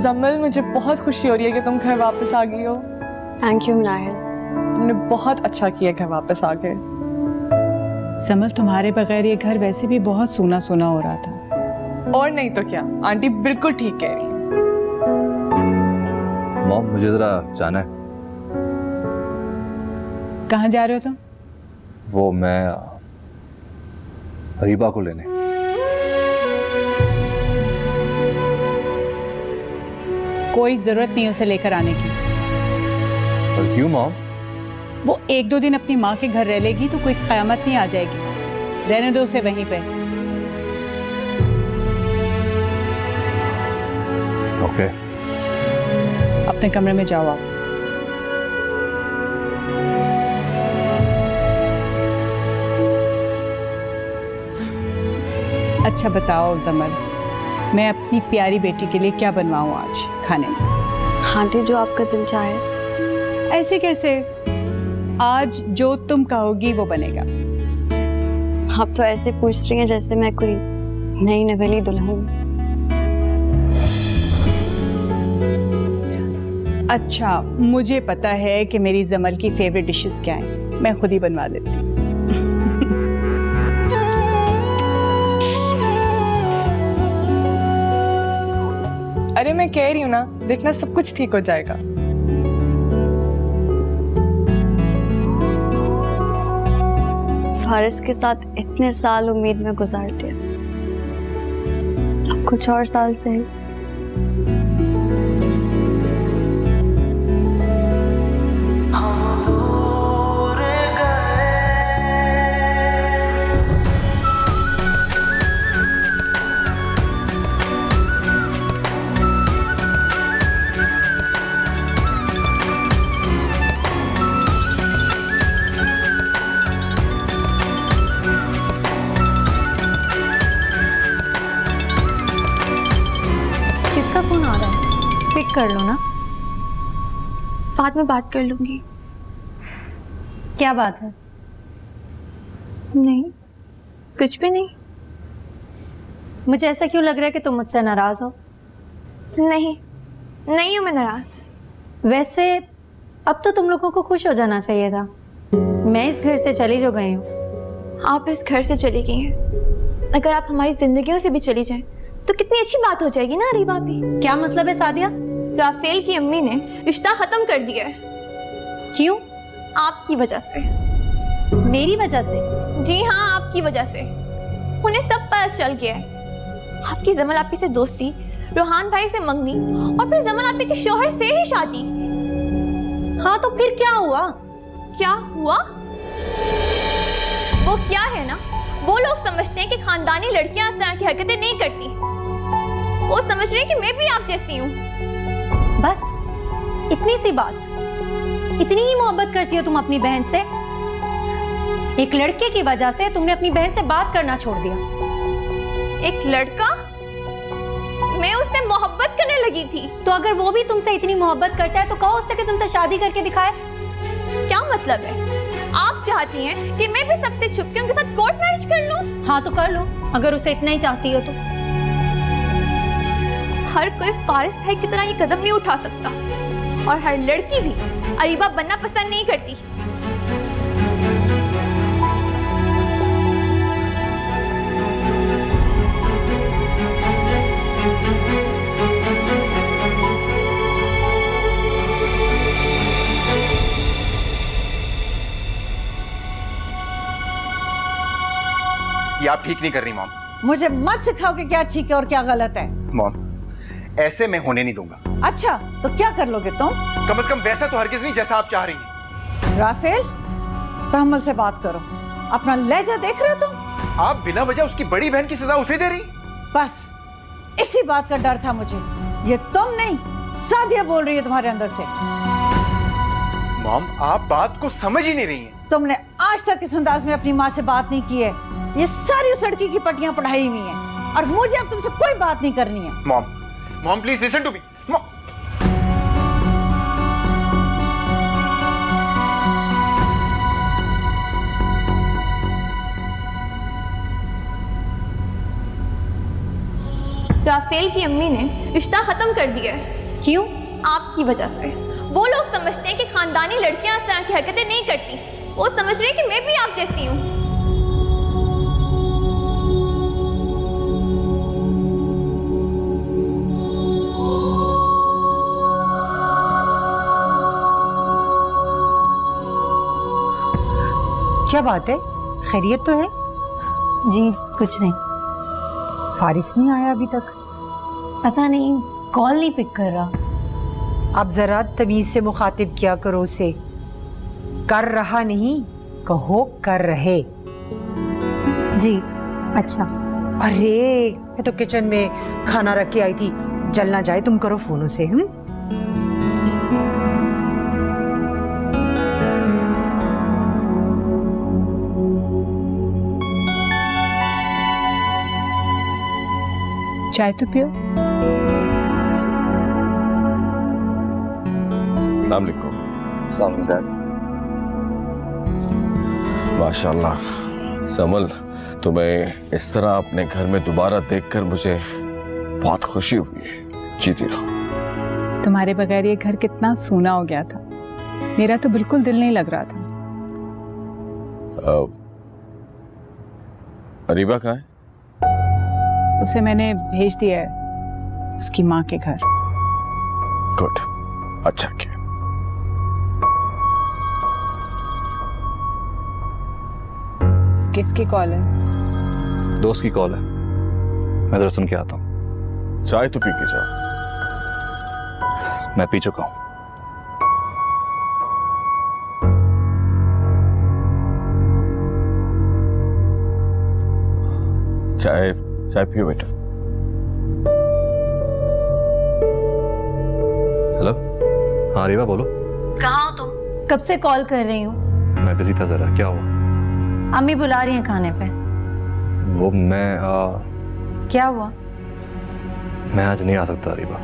जमल, मुझे बहुत खुशी हो रही है कि तुम घर वापस आ गई हो। Thank you Nahil. तुमने बहुत अच्छा किया घर वापस आके। समल, तुम्हारे बगैर ये घर वैसे भी बहुत सूना सूना हो रहा था। और नहीं तो क्या, आंटी बिल्कुल ठीक कह रही है। मॉम, मुझे जरा जाना है। कहाँ जा रहे हो तुम? वो मैं अरीबा को लेने। कोई जरूरत नहीं उसे लेकर आने की। पर क्यों मॉम? वो 1-2 दिन अपनी माँ के घर रह लेगी तो कोई कयामत नहीं आ जाएगी। रहने दो उसे वहीं पे। ओके। अपने कमरे में जाओ आप। अच्छा बताओ जमल, मैं अपनी प्यारी बेटी के लिए क्या बनवाऊं आज खाने में? आंटी, जो आपका दिल चाहे। ऐसे कैसे? आज जो तुम कहोगी वो बनेगा। आप तो ऐसे पूछ रही हैं जैसे मैं कोई नई नवेली दुल्हन। अच्छा, मुझे पता है कि मेरी जमल की फेवरेट डिशेस क्या हैं। मैं खुद ही बनवा देती हूँ। अरे मैं कह रही हूँ ना, देखना सब कुछ ठीक हो जाएगा। फारिस के साथ इतने साल उम्मीद में गुजार दिए, अब कुछ और साल से ही। किसका फोन आ रहा है? पिक कर लो ना। बाद में बात कर लूंगी। क्या बात है? नहीं, कुछ भी नहीं। मुझे ऐसा क्यों लग रहा है कि तुम मुझसे नाराज हो? नहीं, नहीं हूं मैं नाराज। वैसे अब तो तुम लोगों को खुश हो जाना चाहिए था। मैं इस घर से चली जो गई हूँ। आप इस घर से चली गई हैं। अगर आप हमारी जिंदगियों से भी चली जाएं तो कितनी अच्छी बात हो जाएगी ना अरीबा भी। क्या मतलब है सादिया? राफेल की अम्मी ने रिश्ता खत्म कर दिया है। क्यों? आपकी वजह से। मेरी वजह से? जी हाँ, आपकी वजह से। उन्हें सब पता चल गया है। आपकी जमल आपी से दोस्ती, रोहान भाई से मंगनी और फिर जमल आपी के शौहर से ही शादी। हाँ तो फिर क्या हुआ? क्या हुआ? वो क्या है ना, वो लोग समझते हैं कि खानदानी लड़कियां इस तरह की हरकतें नहीं करती। वो समझ रहे हैं कि मैं भी आप जैसी हूँ। बस इतनी सी बात? इतनी ही मोहब्बत करती हो तुम अपनी बहन से? एक लड़के की वजह से तुमने अपनी बहन से बात करना छोड़ दिया। एक लड़का? मैं उससे मोहब्बत करने लगी थी। तो अगर वो भी तुमसे इतनी मोहब्बत करता है तो कहो उससे कि तुमसे शादी करके दिखाए। क्या मतलब है? आप चाहती हैं कि मैं भी सबसे छुप के उनके साथ कोर्ट मैरिज कर लूं? हाँ तो कर लो, अगर उसे इतना ही चाहती हो तो। हर कोई फारिस भाई की तरह ये कदम नहीं उठा सकता, और हर लड़की भी अरीबा बनना पसंद नहीं करती। ये आप ठीक नहीं कर रही मॉम। मुझे मत सिखाओ कि क्या ठीक है और क्या गलत है। मॉम, ऐसे मैं होने नहीं दूंगा। अच्छा तो क्या कर लोगे तुम? कम से कम वैसा तो हरगिज नहीं जैसा आप चाह रही हैं। राफेल, तहम्मुल से बात करो। अपना लहजा देख रहे हो तुम? आप बिना वजह उसकी बड़ी बहन की सजा उसे दे रही। बस इसी बात का डर था मुझे। ये तुम नहीं, सादिया बोल रही है तुम्हारे अंदर से। मॉम, आप बात को समझ ही नहीं रही हैं। तुमने आज तक इस अंदाज में अपनी माँ से बात नहीं की है। ये सारी उस लड़की की पट्टियां पढ़ाई हुई हैं और मुझे अब तुमसे कोई बात नहीं करनी है। Mom, mom please listen to me. Rafael की अम्मी ने रिश्ता खत्म कर दिया है। क्यों? आपकी वजह से। वो लोग समझते हैं कि खानदानी लड़कियां इस तरह की हरकतें नहीं करती। वो समझ रहे हैं कि मैं भी आप जैसी हूँ। क्या बात है, खैरियत तो है? जी कुछ नहीं। फारिस नहीं आया अभी तक? पता नहीं, कॉल नहीं पिक कर रहा। आप जरा तमीज से मुखातिब किया करो उसे। कर रहा नहीं, कहो कर रहे। जी अच्छा। अरे मैं तो किचन में खाना रख के आई थी, जल ना जाए, तुम करो फोन उसे। चाय तो पियो। अस्सलाम वालेकुम। माशाल्लाह समल, तुम्हें इस तरह अपने घर में दोबारा देखकर मुझे बहुत खुशी हुई है। जीती रहो। तुम्हारे बगैर ये घर कितना सूना हो गया था। मेरा तो बिल्कुल दिल नहीं लग रहा था। अरीबा कहाँ है? उसे मैंने भेज दिया है उसकी माँ के घर। गुड, अच्छा किया। किसकी कॉल है? दोस्त की कॉल है, मैं जरा सुन के आता हूँ। चाय तो पी के जाओ। मैं पी चुका हूँ। चाय चाय पियो बेटा। हेलो, हाँ रीवा बोलो। कहाँ हो तुम? कब से कॉल कर रही हूँ। मैं बिजी था जरा। क्या हुआ? अम्मी बुला रही हैं खाने पे। वो क्या हुआ? मैं आज नहीं आ सकता रीवा।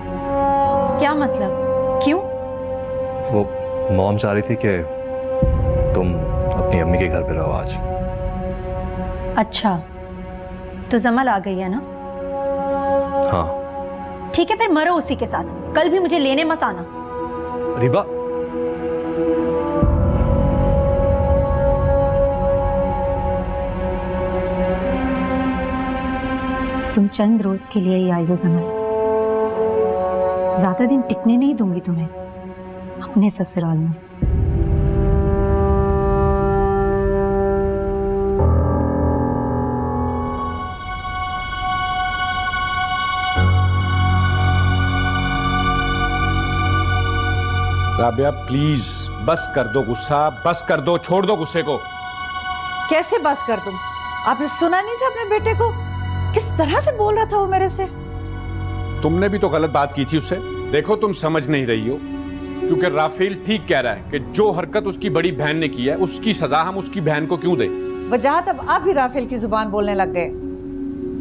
क्या मतलब? क्यों? वो मॉम चाह रही थी कि तुम अपनी अम्मी के घर पे रहो आज। अच्छा, तो जमल आ गई है ना? हाँ। ठीक है, फिर मरो उसी के साथ। कल भी मुझे लेने मत आना। रीबा, तुम चंद रोज के लिए ही आई हो जमल। ज्यादा दिन टिकने नहीं दूंगी तुम्हें अपने ससुराल में। राबिया प्लीज बस कर दो गुस्सा, बस कर दो, छोड़ दो गुस्से को। कैसे बस कर दूं? आपने सुना नहीं था अपने बेटे को? किस तरह से बोल रहा था वो मेरे से। तुमने भी तो गलत बात की थी उससे। देखो तुम समझ नहीं रही हो, क्योंकि राफेल ठीक कह रहा है कि जो हरकत उसकी बड़ी बहन ने की है उसकी सजा हम उसकी बहन को क्यों दें। वजह तब आप भी राफेल की जुबान बोलने लग गए।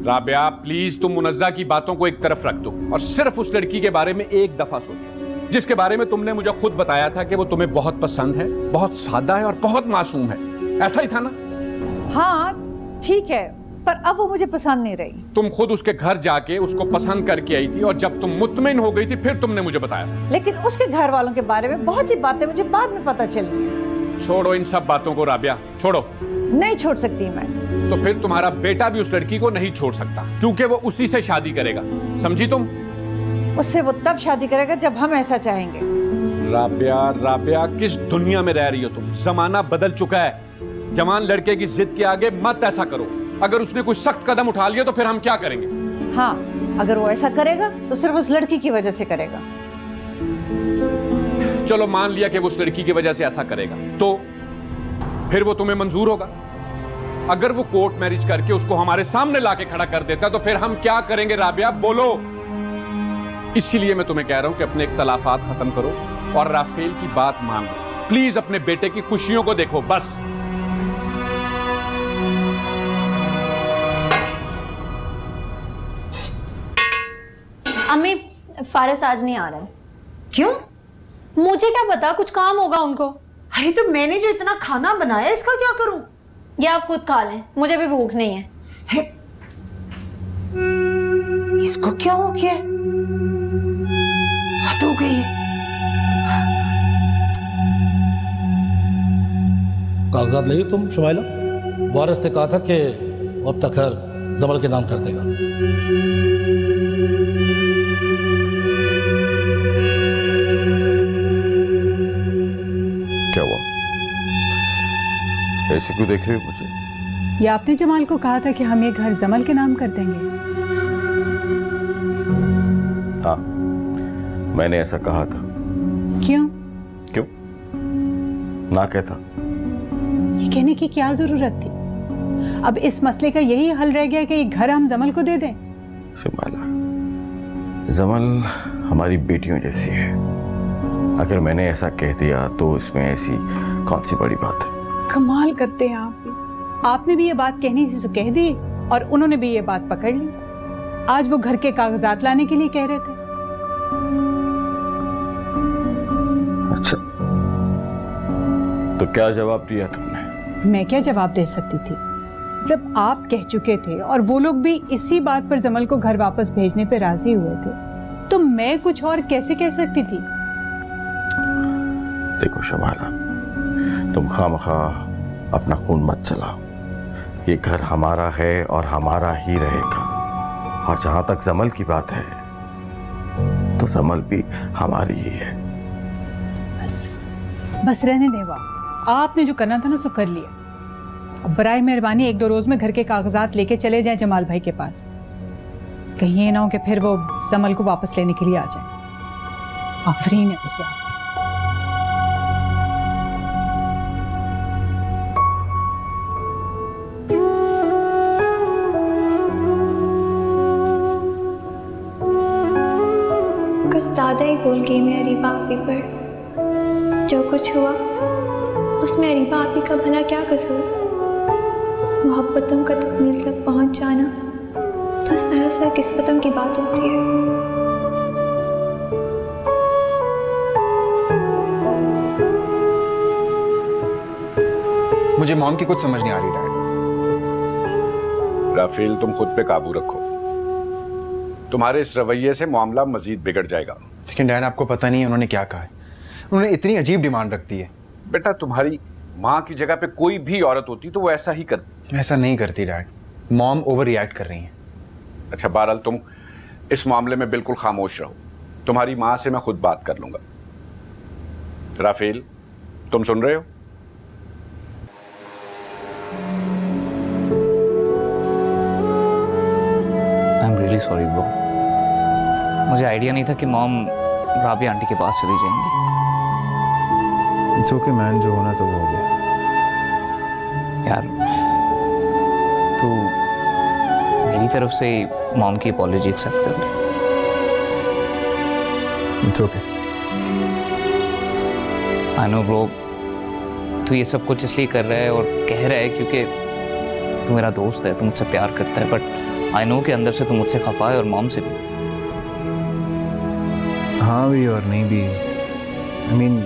राबिया प्लीज तुम मुनज्जा की बातों को एक तरफ रख दो और सिर्फ उस लड़की के बारे में एक दफा सोचो, जिसके बारे में तुमने मुझे खुद बताया था कि वो तुम्हें बहुत पसंद है, बहुत सादा है और बहुत मासूम है। ऐसा ही था ना? हाँ ठीक है, पर अब वो मुझे पसंद नहीं रही। तुम खुद उसके घर जाके उसको पसंद करके आई थी और जब तुम मुतमिन हो गई थी फिर तुमने मुझे बताया था। लेकिन उसके घर वालों के बारे में बहुत सी बातें मुझे बाद में पता चली। छोड़ो इन सब बातों को राबिया, छोड़ो। नहीं छोड़ सकती मैं। तो फिर तुम्हारा बेटा भी उस लड़की को नहीं छोड़ सकता, क्योंकि वो उसी से शादी करेगा। समझी तुम? उससे वो तब शादी करेगा जब हम ऐसा चाहेंगे। राबिया राबिया, किस दुनिया में रह रही हो तुम? जमाना बदल चुका है। जवान लड़के की जिद के आगे मत ऐसा करो। अगर उसने कोई सख्त कदम उठा लिया तो फिर हम क्या करेंगे? हाँ, अगर वो ऐसा करेगा तो सिर्फ उस लड़की की वजह से करेगा। चलो मान लिया कि वो उस लड़की की वजह से ऐसा करेगा, तो फिर वो तुम्हें मंजूर होगा? अगर वो कोर्ट मैरिज करके उसको हमारे सामने लाके खड़ा कर देता तो फिर हम क्या करेंगे? राबिया बोलो। इसीलिए मैं तुम्हें कह रहा हूं कि अपने इख्तलाफात खत्म करो और राफेल की बात मान लो। प्लीज अपने बेटे की खुशियों को देखो बस। अम्मी, फारिस आज नहीं आ रहा है। क्यों? मुझे क्या पता, कुछ काम होगा उनको। अरे तो मैंने जो इतना खाना बनाया इसका क्या करूं? ये आप खुद खा लें, मुझे भी भूख नहीं है। इसको क्या हो गया? हद हो गई है। कागजात ले तुम शुमाइला? वारिस ने कहा था कि वो अब तक घर जमल के नाम कर देगा। क्या हुआ? ऐसे क्यों देख रहे हो मुझे? ये आपने जमाल को कहा था कि हम ये घर जमल के नाम कर देंगे। हाँ, मैंने ऐसा कहा था। क्यों? क्यों ना कहता? ये कहने की क्या जरूरत थी? अब इस मसले का यही हल रह गया कि ये घर हम जमल को दे दें। शुमाइला, जमल हमारी बेटियों जैसी है। अगर मैंने ऐसा कह दिया तो इसमें ऐसी कौन सी बड़ी बात है? कमाल करते हैं आप भी। आपने भी ये बात कहनी थी तो कह दी और उन्होंने भी ये बात पकड़ ली। आज वो घर के कागजात लाने के लिए कह रहे थे। अच्छा, तो क्या जवाब दिया तुमने? मैं क्या जवाब दे सकती थी जब आप कह चुके थे और वो लोग भी इसी बात पर जमल को घर वापस भेजने पे राजी हुए थे, तो मैं कुछ और कैसे कह सकती थी? देखो शुमाइला, तुम खामखा अपना खून मत चलाओ। ये घर हमारा है और हमारा ही रहेगा। और जहां तक जमल की बात है तो जमल भी हमारी ही है। बस रहने दे बाप, आपने जो करना था ना सो कर लिया। अब बराए मेहरबानी 1-2 रोज में घर के कागजात लेके चले जाएं जमाल भाई के पास। कहीं ये ना हो कि फिर वो जमल को वापस लेने के लिए आ जाए। आफरीन है उसे। कुछ ज़्यादा ही बोल गई मैं अरीबा आपी पर। जो कुछ हुआ उसमें अरीबा आपी का भला क्या कसूर? मोहब्बतों का तकमील तक पहुंच जाना तो सरासर किस्मतों की बात होती है। मुझे मॉम की कुछ समझ नहीं आ रही डैड। राफेल, तुम खुद पे काबू रखो। तुम्हारे इस रवैये से मामला मजीद बिगड़ जाएगा। लेकिन डैड, आपको पता नहीं है उन्होंने क्या कहा है। उन्होंने इतनी अजीब डिमांड रख दी है। बेटा, तुम्हारी माँ की जगह पे कोई भी औरत होती तो वो ऐसा ही करती। ऐसा नहीं करती डैड, मॉम ओवर रिएक्ट कर रही हैं। अच्छा बहरहाल, तुम इस मामले में बिल्कुल खामोश रहो। तुम्हारी माँ से मैं खुद बात कर लूंगा। राफेल, तुम सुन रहे हो? I am really sorry bro. मुझे आइडिया नहीं था कि मॉम राबिया आंटी के पास चली जाएंगी। इट्स ओके मैन, जो होना तो वो हो गया। यार, तू मेरी तरफ से मॉम की अपॉलॉजी एक्सेप्ट कर ले। It's okay. I know bro, तू ये सब कुछ इसलिए कर रहा है और कह रहा है क्योंकि तू मेरा दोस्त है, तू मुझसे प्यार करता है, बट आई नो कि अंदर से तू मुझसे खफा है और मॉम से भी। हाँ भी और नहीं भी। आई मीन,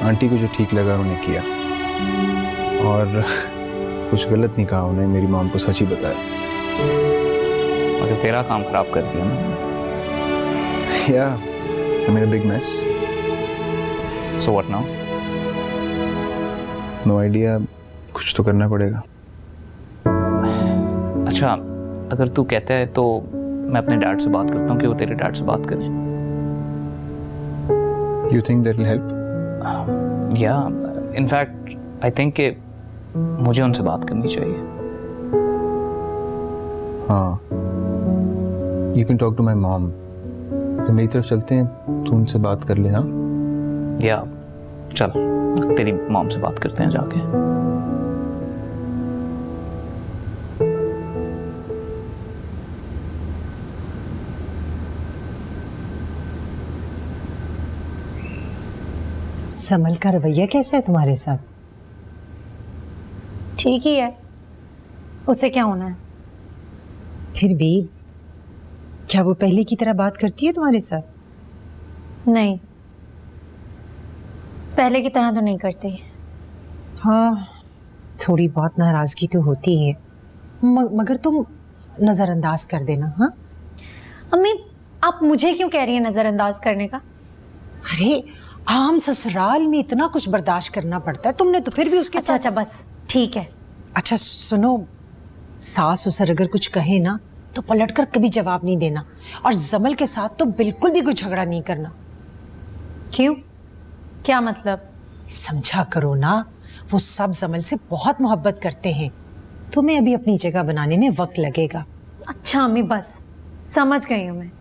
आंटी को जो ठीक लगा उन्हें किया और कुछ गलत नहीं कहा उन्हें। मेरी मॉम को सच ही बताया। और तेरा काम खराब कर दिया ना। Yeah I made a big mess. So what now? No idea, कुछ तो करना पड़ेगा। अच्छा, अगर तू कहता है तो मैं अपने डैड से बात करता हूँ कि वो तेरे डैड से बात करें। You think that will help? या इनफैक्ट आई थिंक कि मुझे उनसे बात करनी चाहिए। हाँ, you can talk to my mom. तो मेरी तरफ चलते हैं, तू उनसे बात कर ले। हाँ, या चल तेरी मॉम से बात करते हैं जाके। समल का रवैया कैसा है तुम्हारे साथ? ठीक ही है, उसे क्या होना है? फिर भी क्या वो पहले की तरह बात करती है तुम्हारे साथ? नहीं, पहले की तरह तो नहीं करती। हाँ, थोड़ी बहुत नाराजगी तो होती है, मगर तुम नजरअंदाज कर देना। हाँ अम्मी, आप मुझे क्यों कह रही हैं नजरअंदाज करने का? अरे आम ससुराल में इतना कुछ बर्दाश्त करना पड़ता है, तुमने तो फिर भी उसके अच्छा बस ठीक है। अच्छा सुनो, सास ससुर अगर कुछ कहे ना तो पलटकर कभी जवाब नहीं देना, और जमल के साथ तो बिल्कुल भी कोई झगड़ा नहीं करना। क्यों, क्या मतलब? समझा करो ना, वो सब जमल से बहुत मोहब्बत करते हैं। तुम्हें अभी अपनी जगह बनाने में वक्त लगेगा। अच्छा अम्मी बस समझ गई हूँ मैं।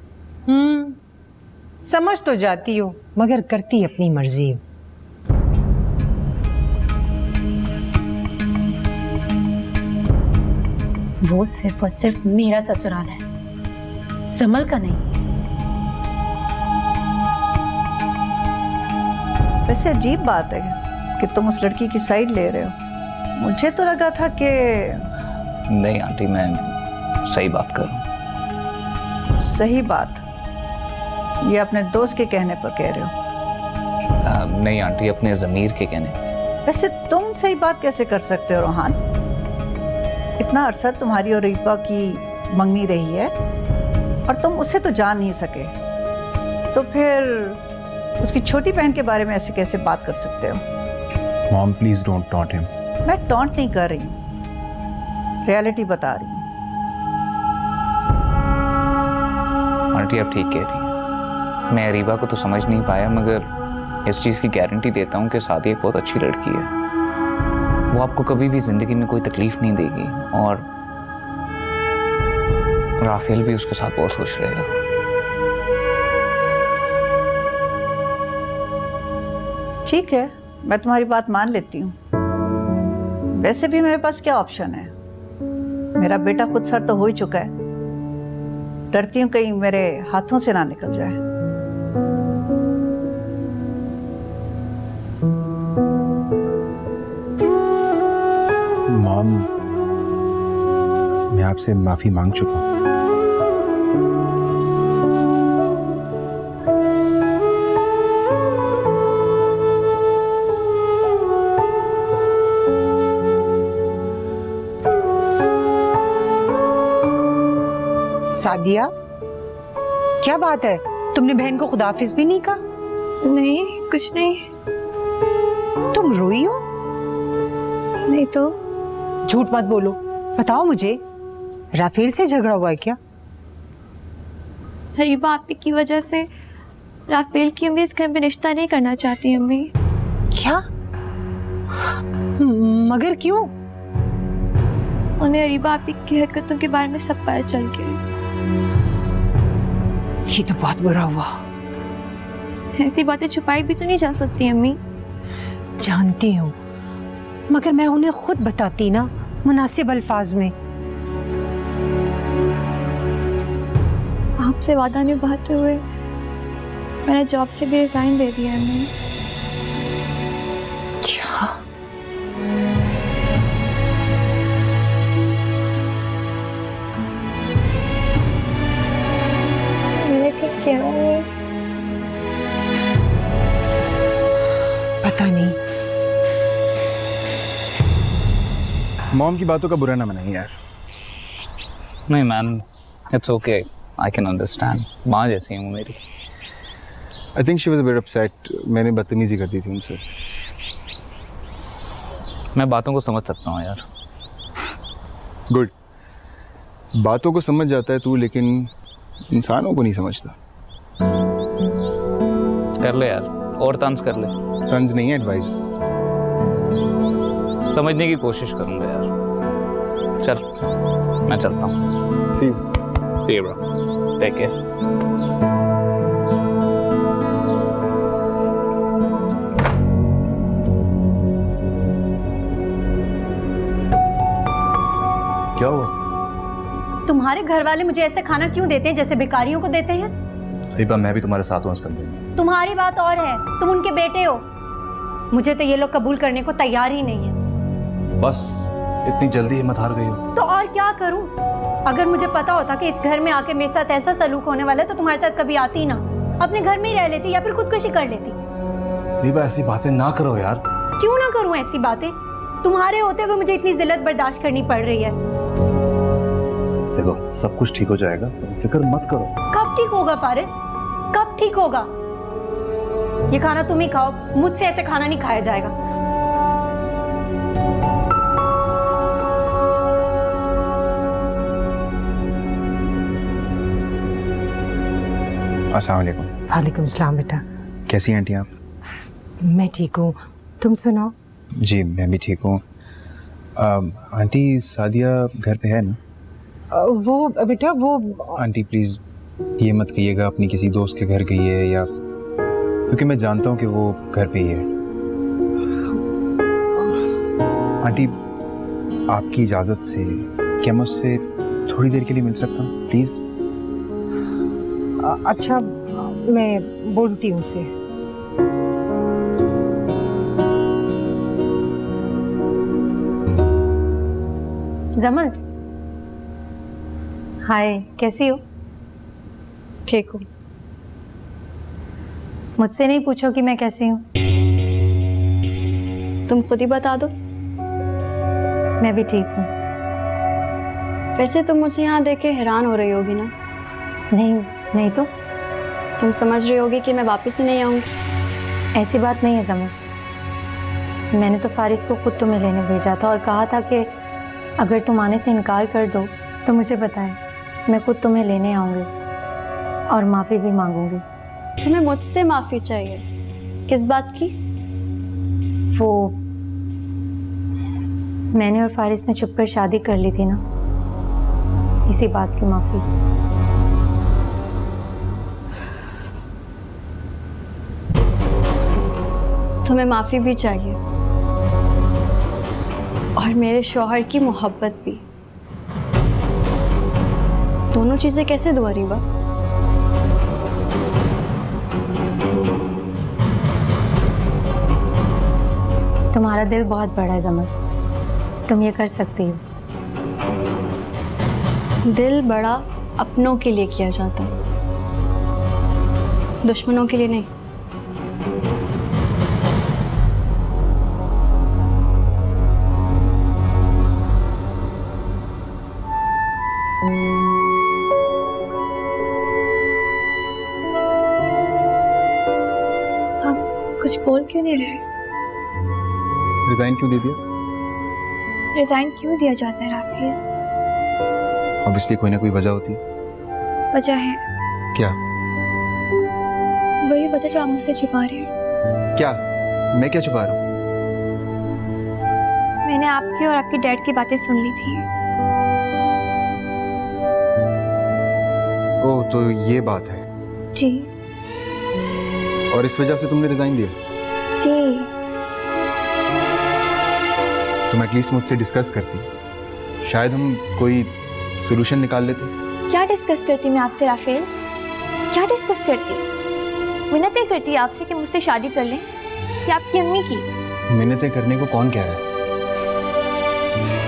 समझ तो जाती हो मगर करती अपनी मर्जी हो। वो सिर्फ और सिर्फ मेरा ससुराल है, जमल का नहीं। वैसे अजीब बात है कि तुम उस लड़की की साइड ले रहे हो। मुझे तो लगा था कि नहीं आंटी, मैं सही बात कर रहा हूँ। सही बात ये अपने दोस्त के कहने पर कह रहे हो? नहीं आंटी, अपने ज़मीर के कहने पर। वैसे तुम सही बात कैसे कर सकते हो रोहान? इतना अरसा तुम्हारी और रीपा की मंगनी रही है और तुम उसे तो जान नहीं सके, तो फिर उसकी छोटी बहन के बारे में ऐसे कैसे बात कर सकते हो? Mom please don't taunt him. मैं टॉन्ट नहीं कर रही हूँ, रियलिटी बता रही हूँ। आंटी आप ठीक कह रही हैं। मैं अरीबा को तो समझ नहीं पाया, मगर इस चीज़ की गारंटी देता हूँ कि सादी एक बहुत अच्छी लड़की है। वो आपको कभी भी जिंदगी में कोई तकलीफ नहीं देगी, और राफेल भी उसके साथ बहुत खुश रहेगा। ठीक है, मैं तुम्हारी बात मान लेती हूँ। वैसे भी मेरे पास क्या ऑप्शन है? मेरा बेटा खुद सर तो हो ही चुका है। डरती हूँ कहीं मेरे हाथों से ना निकल जाए। मॉम, मैं आपसे माफी मांग चुका हूँ। सादिया, क्या बात है? तुमने बहन को खुदाफिज भी नहीं कहा? नहीं, कुछ नहीं। तुम रोई हो? नहीं तो। झूठ मत बोलो, बताओ मुझे, राफेल से झगड़ा हुआ है क्या? हरीबा आपी की वजह से राफेल की अम्मी इस घर में रिश्ता नहीं करना चाहती। अम्मी क्या? मगर क्यों? उन्हें हरीबा आपी की हरकतों के बारे में सब पता चल गया। ये तो बहुत बुरा हुआ। ऐसी बातें छुपाई भी तो नहीं जा सकती अम्मी। जानती हूँ, मगर मैं उन्हें खुद बताती ना, मुनासिब अल्फाज में। आपसे वादा निभाते हुए मैंने जॉब से भी रिजाइन दे दिया है। अम्मी क्या? मैंने ठीक किया अम्मी? पता नहीं। मॉम की बातों का बुरा ना मनाइए यार। नहीं ma'am, it's okay, I can understand. माँ जैसी हूँ मेरी। I think she was a bit upset. मैंने बदतमीजी कर दी थी उनसे। मैं बातों को समझ सकता हूँ यार। गुड, बातों को समझ जाता है तू, लेकिन इंसानों को नहीं समझता। कर ले यार, और तंज कर ले। तंज नहीं है, एडवाइस। समझने की कोशिश करूंगा यार। चल मैं चलता हूँ। सी यू ब्रो, टेक केयर। क्या हुआ? तुम्हारे घर वाले मुझे ऐसे खाना क्यों देते हैं जैसे भिखारियों को देते हैं? अरीबा, मैं भी तुम्हारे साथ हूँ इस कमरे में। तुम्हारी बात और है, तुम उनके बेटे हो। मुझे तो ये लोग कबूल करने को तैयार ही नहीं है। बस इतनी जल्दी हिम्मत हार गई हो? तो और क्या करूं? अगर मुझे पता होता कि इस घर में आके मेरे साथ ऐसा सलूक होने वाला है तो तुम्हारे साथ कभी आती ना, अपने घर में ही रह लेती या फिर खुदकुशी कर लेती। अरीबा, ऐसी बातें ना करो यार। क्यों ना करूं ऐसी बातें? तुम्हारे होते हुए मुझे इतनी जिल्लत बर्दाश्त करनी पड़ रही है। देखो, सब कुछ ठीक हो जाएगा, फिक्र मत करो। कब ठीक होगा फारिस? कब ठीक होगा? ये खाना तुम ही खाओ, मुझसे ऐसे खाना नहीं खाया जाएगा। अस्सलाम वालेकुम। वालेकुम सलाम बेटा। कैसी हैं आंटी आप? मैं ठीक हूँ, तुम सुनाओ। जी मैं भी ठीक हूँ। आंटी सादिया घर पे है ना? वो बेटा वो आंटी प्लीज़ ये मत कहिएगा अपनी किसी दोस्त के घर गई है, या क्योंकि मैं जानता हूँ कि वो घर पे ही है। आंटी आपकी इजाज़त से क्या मैं उससे थोड़ी देर के लिए मिल सकता हूँ प्लीज़? अच्छा मैं बोलती हूँ उसे। जमल, हाय, कैसी हो? ठीक हूँ। मुझसे नहीं पूछो कि मैं कैसी हूँ। तुम खुद ही बता दो। मैं भी ठीक हूँ। वैसे तुम मुझे यहाँ देख के हैरान हो रही होगी ना? नहीं तो तुम समझ रही होगी कि मैं वापस ही नहीं आऊँगी। ऐसी बात नहीं है जमल। मैंने तो फारिस को खुद तुम्हें लेने भेजा था और कहा था कि अगर तुम आने से इनकार कर दो तो मुझे बताएं, मैं खुद तुम्हें लेने आऊँगी और माफ़ी भी मांगूंगी। तुम्हें मुझसे माफ़ी चाहिए? किस बात की? वो मैंने और फारिस ने छुपकर शादी कर ली थी ना, इसी बात की माफ़ी। तुम्हें माफ़ी भी चाहिए और मेरे शौहर की मोहब्बत भी। दोनों चीज़ें कैसे दूँ अरीबा? तुम्हारा दिल बहुत बड़ा है जमल, तुम ये कर सकती हो। दिल बड़ा अपनों के लिए किया जाता, दुश्मनों के लिए नहीं। कुछ बोल क्यों नहीं रहे? रिज़ाइन क्यों दे दिया? रिजाइन क्यों दिया जाता है राफेल? ऑब्वियसली कोई ना कोई वजह होती है। वजह है। क्या? वही वजह जो आप मुझसे छुपा रहे हैं। क्या? मैं क्या छुपा रहा हूँ? मैंने आपकी और आपके डैड की बातें सुन ली थी। ओह तो ये बात है। जी। और इस वजह से तुमने रिजाइन दिया? जी। तुम एटलीस्ट मुझसे डिस्कस करती, शायद हम कोई सोल्यूशन निकाल लेते। क्या डिस्कस करती मैं आपसे राफेल? क्या डिस्कस करती? मिन्नतें करती आपसे कि मुझसे शादी कर लें, या आपकी अम्मी की? मिन्नतें करने को कौन कह रहा है?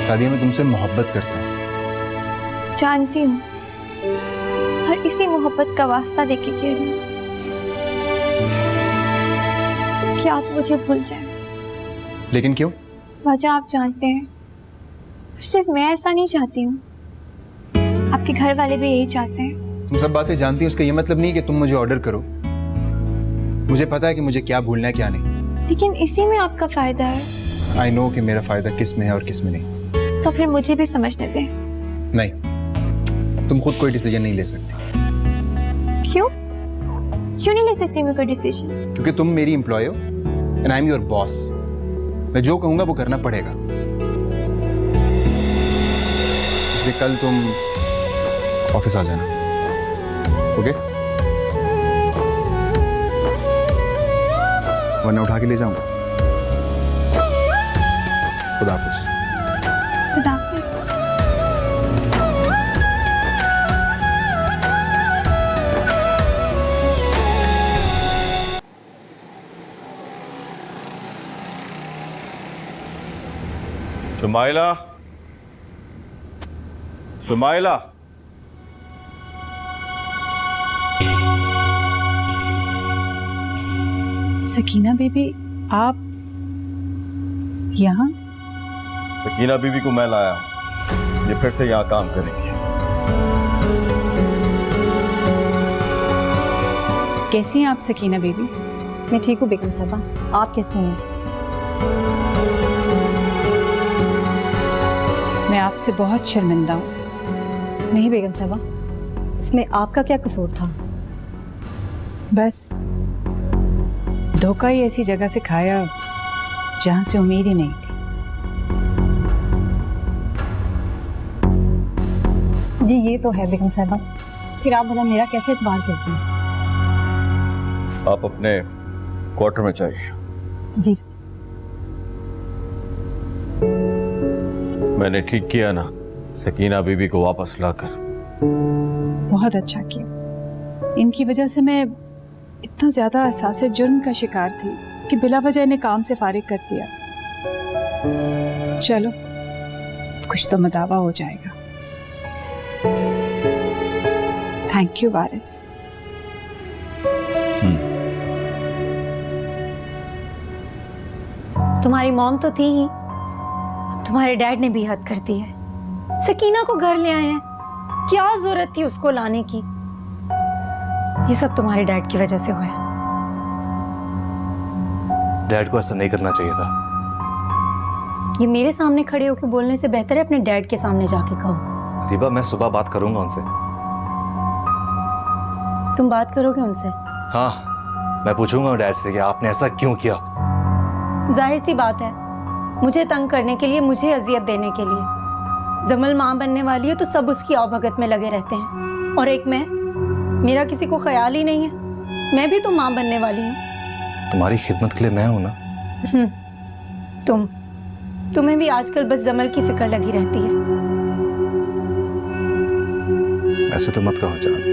सादिया मैं तुमसे मोहब्बत करता हूँ। जानती हूँ, और इसी मोहब्बत का वास्ता देके कह रही हूँ कि आप मुझे भूल जाएं। लेकिन क्यों? वजह आप जानते हैं। सिर्फ मैं ऐसा नहीं चाहती हूँ, आपके घर वाले भी यही चाहते हैं। तुम सब बातें जानती हो, उसका ये मतलब नहीं कि तुम मुझे ऑर्डर करो। मुझे पता है कि मुझे क्या भूलना है क्या नहीं। लेकिन इसी में आपका फायदा है। आई नो कि मेरा फायदा किस में है और किस में नहीं। तो फिर मुझे भी समझने दें। नहीं, तुम खुद कोई डिसीजन नहीं ले सकती। क्यों? क्यों नहीं ले सकती मैं कोई डिसीजन? क्योंकि तुम मेरी एम्प्लॉय हो and I am your boss. मैं जो कहूंगा वो करना पड़ेगा। इसलिए कल तुम ऑफिस आ जाना, ओके? वरना उठा के ले जाऊंगा। खुदा हाफिज। खुदा हाफिज। शुमाइला, शुमाइला, सकीना बेबी, आप यहाँ? सकीना बीबी को मैं लाया हूं, ये फिर से यहाँ काम करेंगी। कैसी हैं आप सकीना बेबी? मैं ठीक हूँ बेगम साहबा, आप कैसी हैं? मैं आपसे बहुत शर्मिंदा हूँ। नहीं बेगम साहबा, इसमें आपका क्या कसूर था? बस धोखा ही ऐसी जगह से खाया जहां से उम्मीद ही नहीं थी। जी ये तो है बेगम साहबा, फिर आप भला मेरा कैसे एतबार करती हैं? आप अपने क्वार्टर में जाइए। जी मैंने ठीक किया ना सकीना बीबी को वापस लाकर। बहुत अच्छा किया। इनकी वजह से मैं इतना ज्यादा एहसास जुर्म का शिकार थी कि बिला वजह इन्हें काम से फारिग कर दिया। चलो कुछ तो मदावा हो जाएगा। थैंक यू वारिस। तुम्हारी मॉम तो थी ही, अब तुम्हारे डैड ने भी हद कर दी है। सकीना को घर ले आए हैं, क्या जरूरत थी उसको लाने की? ये सब तुम्हारे डैड की वजह से हुआ है। डैड को ऐसा नहीं करना चाहिए था। ये मेरे सामने खड़े होकर बोलने से बेहतर है अपने डैड के सामने जाके कहो। रीबा, मैं सुबह बात करूंगा उनसे। तुम बात करोगे उनसे? हाँ, मैं पूछूंगा डैड से कि आपने ऐसा क्यों किया। जाहिर सी बात है, मुझे तंग करने के लिए, मुझे अजियत देने के लिए। जमल माँ बनने वाली है तो सब उसकी आवभगत में लगे रहते हैं, और एक मैं, मेरा किसी को ख्याल ही नहीं है। मैं भी तो माँ बनने वाली हूँ। तुम्हारी खिदमत के लिए मैं हूं ना। तुम्हें भी आजकल बस जमल की फिक्र लगी रहती है। ऐसे तो मत कहो जान।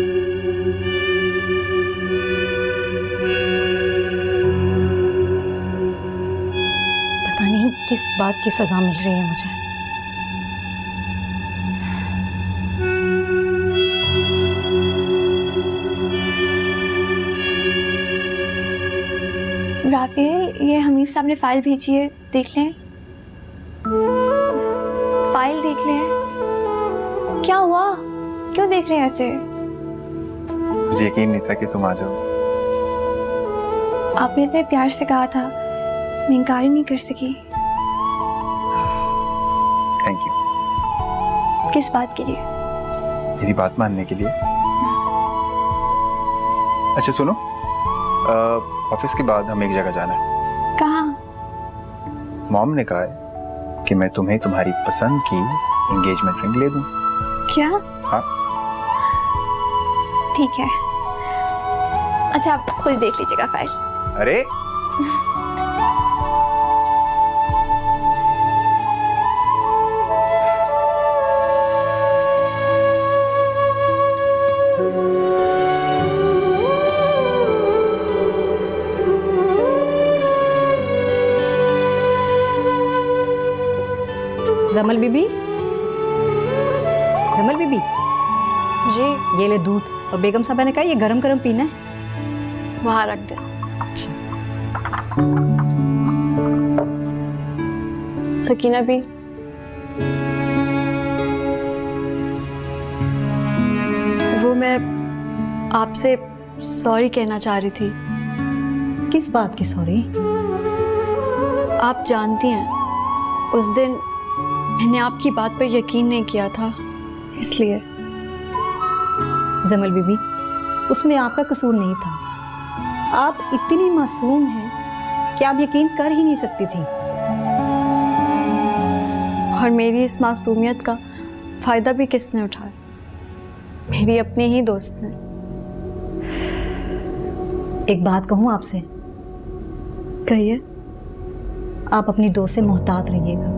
पता नहीं किस बात की सजा मिल रही है मुझे। राफेल, ये हमीद साहब ने फाइल भेजी है, देख लें। फाइल देख लें। क्या हुआ, क्यों देख रहे हैं ऐसे? मुझे यकीन नहीं था कि तुम आ जाओ। आपने इतने प्यार से कहा था, मैं इनकार ही नहीं कर सकी। Thank you. किस बात के लिए? मेरी बात मानने के लिए। अच्छा सुनो, ऑफिस के बाद हमें एक जगह जाना है। कहाँ? मॉम ने कहा है कि मैं तुम्हें तुम्हारी पसंद की एंगेजमेंट रिंग ले दूं। क्या? हाँ। ठीक है। अच्छा आप खुद देख लीजिएगा फाइल। अरे जमल बीबी, जमल बीबी, जी ये ले दूध, और बेगम साहबा ने कहा ये गरम गरम पीना है। वहाँ रख दे। सकीना भी। वो मैं आपसे सॉरी कहना चाह रही थी। किस बात की सॉरी? आप जानती हैं, उस दिन मैंने आपकी बात पर यकीन नहीं किया था, इसलिए। जमल बीबी, उसमें आपका कसूर नहीं था। आप इतनी मासूम हैं कि आप यकीन कर ही नहीं सकती थी। और मेरी इस मासूमियत का फायदा भी किसने उठाया? मेरी अपनी ही दोस्त ने। एक बात कहूँ आपसे? कहिए। आप अपनी दोस्त से मोहतात रहिएगा,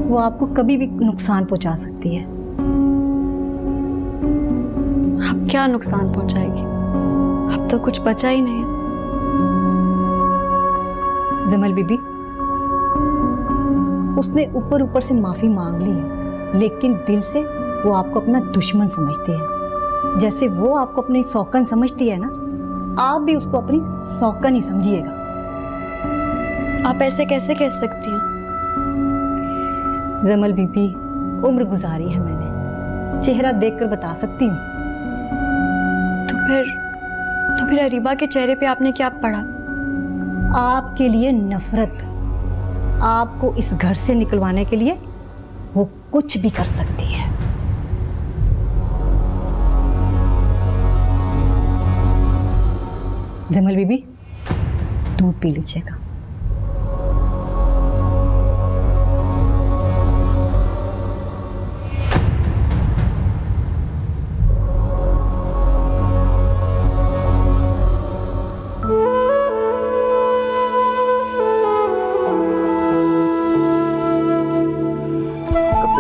वो आपको कभी भी नुकसान पहुंचा सकती है। अब क्या नुकसान पहुंचाएगी? अब तो कुछ बचा ही नहीं। जमल बीबी, उसने ऊपर ऊपर से माफी मांग ली है, लेकिन दिल से वो आपको अपना दुश्मन समझती है। जैसे वो आपको अपनी सौकन समझती है ना, आप भी उसको अपनी सौकन ही समझिएगा। आप ऐसे कैसे कह सकती हैं? जमल बीबी, उम्र गुजारी है मैंने, चेहरा देखकर बता सकती हूँ। तो फिर अरीबा के चेहरे पे आपने क्या पढ़ा? आपके लिए नफरत। आपको इस घर से निकलवाने के लिए वो कुछ भी कर सकती है। जमल बीबी, दूध पी लीजिएगा।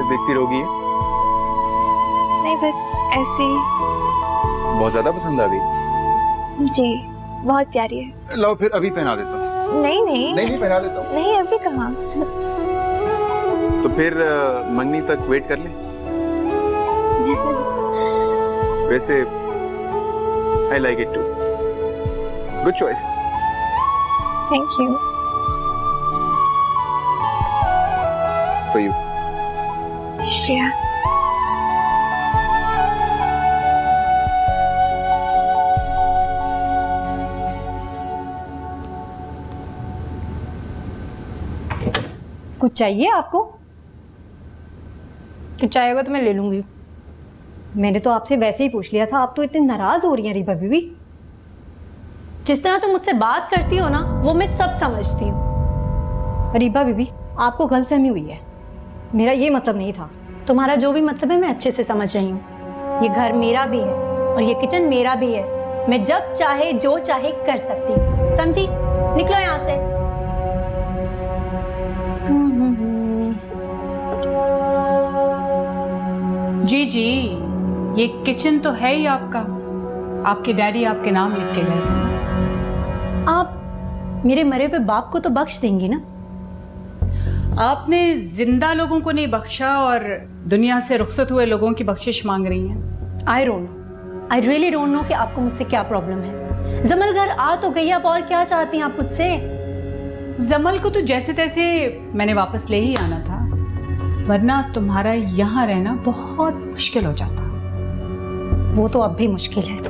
देखती रहोगी? नहीं, बस ऐसे ही। बहुत ज्यादा पसंद आ गई? जी, बहुत प्यारी है। लाओ फिर अभी पहना देता हूँ। नहीं नहीं नहीं पहना देता हूँ। नहीं, अभी कहाँ। तो फिर मंगनी तक वेट कर ले। वैसे I like it too. Good choice. Thank you. For you. शुक्रिया। कुछ चाहिए आपको? कुछ चाहिएगा तो मैं ले लूंगी। मैंने तो आपसे वैसे ही पूछ लिया था, आप तो इतने नाराज हो रही हैं रीबा बीबी। जिस तरह तुम मुझसे बात करती हो ना, वो मैं सब समझती हूँ। रीबा बीबी, आपको गलतफहमी हुई है। मेरा ये मतलब नहीं था। तुम्हारा जो भी मतलब है मैं अच्छे से समझ रही हूँ। ये घर मेरा भी है और ये किचन मेरा भी है। मैं जब चाहे जो चाहे कर सकती हूँ, समझी? निकलो यहाँ से। जी जी, ये किचन तो है ही आपका। आपके डैडी आपके नाम लिख के गए। आप मेरे मरे हुए बाप को तो बख्श देंगी ना? आपने जिंदा लोगों को नहीं बख्शा और दुनिया से रुखसत हुए लोगों की बख्शिश मांग रही हैं। I don't know, I really don't know कि आपको मुझसे क्या प्रॉब्लम है। जमल घर आ तो गई, अब और क्या चाहती हैं आप मुझसे? जमल को तो जैसे तैसे मैंने वापस ले ही आना था, वरना तुम्हारा यहाँ रहना बहुत मुश्किल हो जाता। वो तो अब भी मुश्किल है।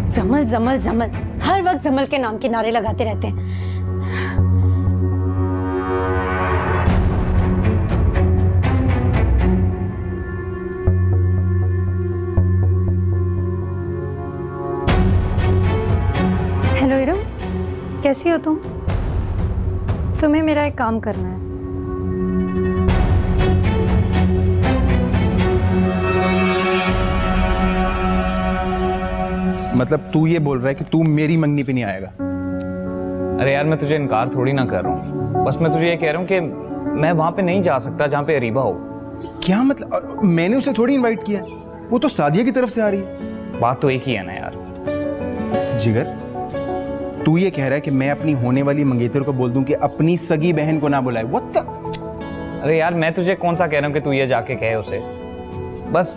जमल जमल जमल, हर वक्त जमल के नाम के नारे लगाते रहते हैं। हेलो इरम, कैसी हो तुम? तुम्हें मेरा एक काम करना है। मतलब तू ये बोल रहा है कि तू मेरी मंगनी पे नहीं आएगा? अरे यार, मैं तुझे इनकार थोड़ी ना कर रहा हूँ। बस मैं तुझे ये कह रहा हूँ कि मैं वहां पे नहीं जा सकता जहाँ पे अरीबा हो। क्या मतलब? मैंने उसे थोड़ी इनवाइट किया, वो तो सादिया की तरफ से आ रही है। बात तो एक ही है ना यार। जिगर, तू ये कह रहा है कि मैं अपनी होने वाली मंगेतर को बोल दूं कि अपनी सगी बहन को ना बुलाए? What the? अरे यार, मैं तुझे कौन सा कह रहा हूँ कि तू ये जाके कहे उसे। बस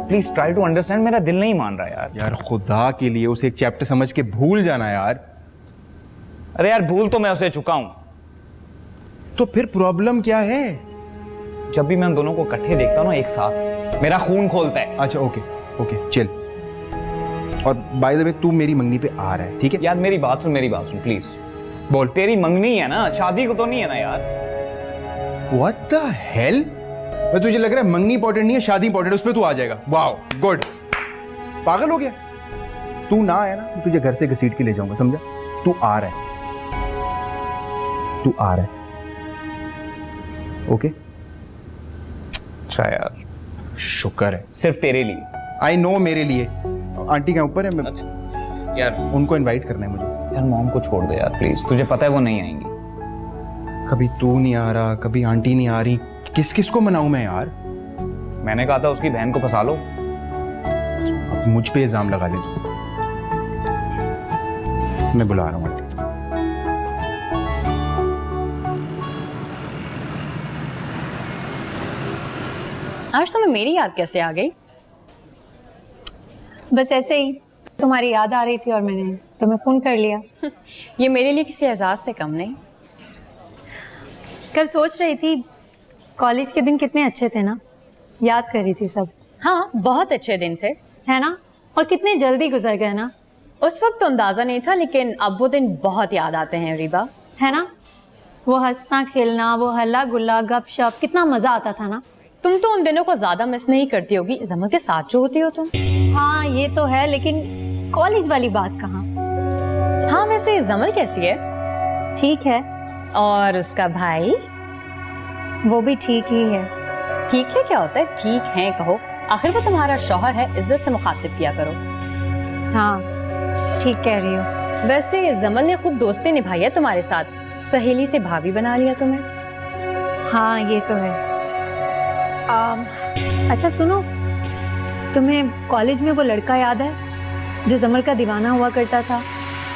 प्लीज ट्राई टू अंडरस्टैंड, मेरा दिल नहीं मान रहा यार। यार खुदा के लिए उसे एक चैप्टर समझ के भूल जाना यार। अरे यार, भूल तो मैं उसे चुका हूं। तो फिर प्रॉब्लम क्या है? जब भी मैं उन दोनों को इकट्ठे देखता हूं ना एक साथ, मेरा खून खोलता है। अच्छा ओके ओके चिल। और बाय द वे, तू मेरी मंगनी पे आ रहा है, ठीक है? यार मेरी बात सुन प्लीज। बोल। तेरी मंगनी है ना, शादी को तो नहीं है ना यार। What the hell? मैं तुझे लग रहा है मंगनी इंपॉर्टेंट नहीं है, शादी इंपॉर्टेंट, उस पर तू आ जाएगा। Wow good. पागल हो गया? तू ना आया ना, मैं तुझे घर से घसीट के ले जाऊंगा, समझा? तू आ रहा है, तू आ रहा है, ओके? अच्छा यार, शुक्र है। सिर्फ तेरे लिए। आई नो, मेरे लिए। आंटी क्या ऊपर है? मैं अच्छा यार, उनको इनवाइट करना है मुझे। यार मॉम को छोड़ दे यार प्लीज, तुझे पता है वो नहीं आएंगी। कभी तू नहीं आ रहा, कभी आंटी नहीं आ रही, किस किस को मनाऊं मैं यार? मैंने कहा था उसकी बहन को फंसा लो। अब मुझ पे इल्जाम लगा दे तू। मैं बुला रहा हूं आंटी। आज तुम्हें मेरी याद कैसे आ गई? बस ऐसे ही, तुम्हारी याद आ रही थी और मैंने तुम्हें फोन कर लिया। ये मेरे लिए किसी एहसास से कम नहीं। कल सोच रही थी कॉलेज के दिन कितने अच्छे थे ना, याद कर रही थी सब। हाँ, बहुत अच्छे दिन थे, है ना, और कितने जल्दी गुजर गए ना। उस वक्त तो अंदाजा नहीं था, लेकिन अब वो दिन बहुत याद आते हैं रीबा। है ना, वो हंसना खेलना, वो हल्ला गुल्ला गपशप, कितना मजा आता था ना। तुम तो उन दिनों को ज्यादा मिस नहीं करती होगी, जमल के साथ जो होती हो तुम। हाँ ये तो है, लेकिन कॉलेज वाली बात कहाँ। हाँ, वैसे जमल कैसी है? ठीक है। और उसका भाई? वो भी ठीक ही है। ठीक है क्या होता है? ठीक है कहो, आखिर वो तुम्हारा शौहर है, इज्जत से मुखातिब किया करो। हाँ ठीक कह रही हो। वैसे जमल ने खूब दोस्ती निभाई है तुम्हारे साथ, सहेली से भाभी बना लिया तुम्हें। हाँ ये तो है। अच्छा सुनो, तुम्हें कॉलेज में वो लड़का याद है जो जमल का दीवाना हुआ करता था?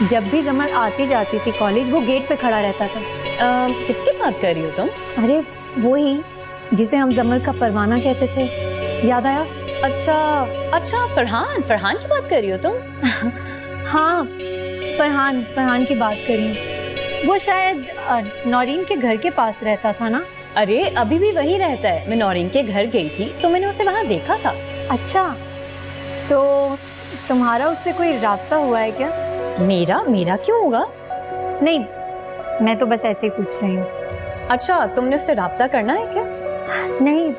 जब भी जमल आती जाती थी कॉलेज, वो गेट पे खड़ा रहता था। किसकी बात कर रही हो तुम? अरे वो ही जिसे हम जमल का परवाना कहते थे, याद आया? अच्छा, फरहान की बात कर रही हो तुम? हाँ फरहान की बात करी। वो शायद नौरीन के घर के पास रहता था ना? अरे अभी भी वहीं रहता है। मैं नौरीन के घर गई थी तो मैंने उसे वहाँ देखा था। अच्छा, तो तुम्हारा उससे कोई राब्ता हुआ है क्या? मेरा क्यों होगा? नहीं, मैं तो बस ऐसे ही पूछ रही हूँ। अच्छा, तुमने उससे राब्ता करना है क्या? नहीं,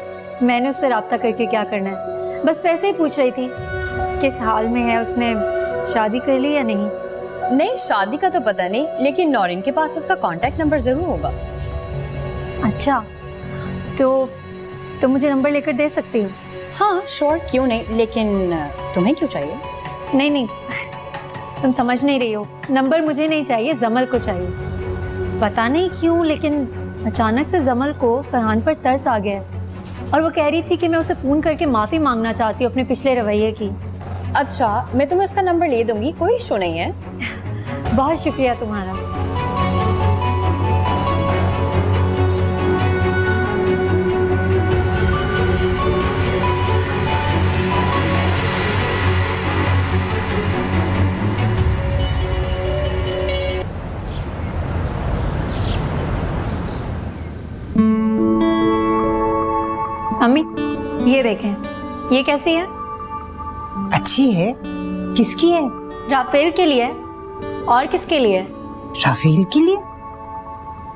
मैंने उससे राब्ता करके क्या करना है, बस वैसे ही पूछ रही थी किस हाल में है, उसने शादी कर ली या नहीं। नहीं, शादी का तो पता नहीं, लेकिन नौरीन के पास उसका कांटेक्ट नंबर जरूर होगा। अच्छा, तो मुझे नंबर लेकर दे सकती हो? हाँ श्योर, क्यों नहीं, लेकिन तुम्हें क्यों चाहिए? नहीं, तुम समझ नहीं रही हो। नंबर मुझे नहीं चाहिए, जमल को चाहिए। पता नहीं क्यों, लेकिन अचानक से जमल को फरहान पर तरस आ गया और वो कह रही थी कि मैं उसे फ़ोन करके माफ़ी मांगना चाहती हूँ अपने पिछले रवैये की। अच्छा, मैं तुम्हें उसका नंबर ले दूंगी, कोई इशू नहीं है। बहुत शुक्रिया तुम्हारा। अम्मी ये देखें, ये कैसी है? अच्छी है। किसकी है? राफेल के लिए। और किसके लिए? राफेल के लिए?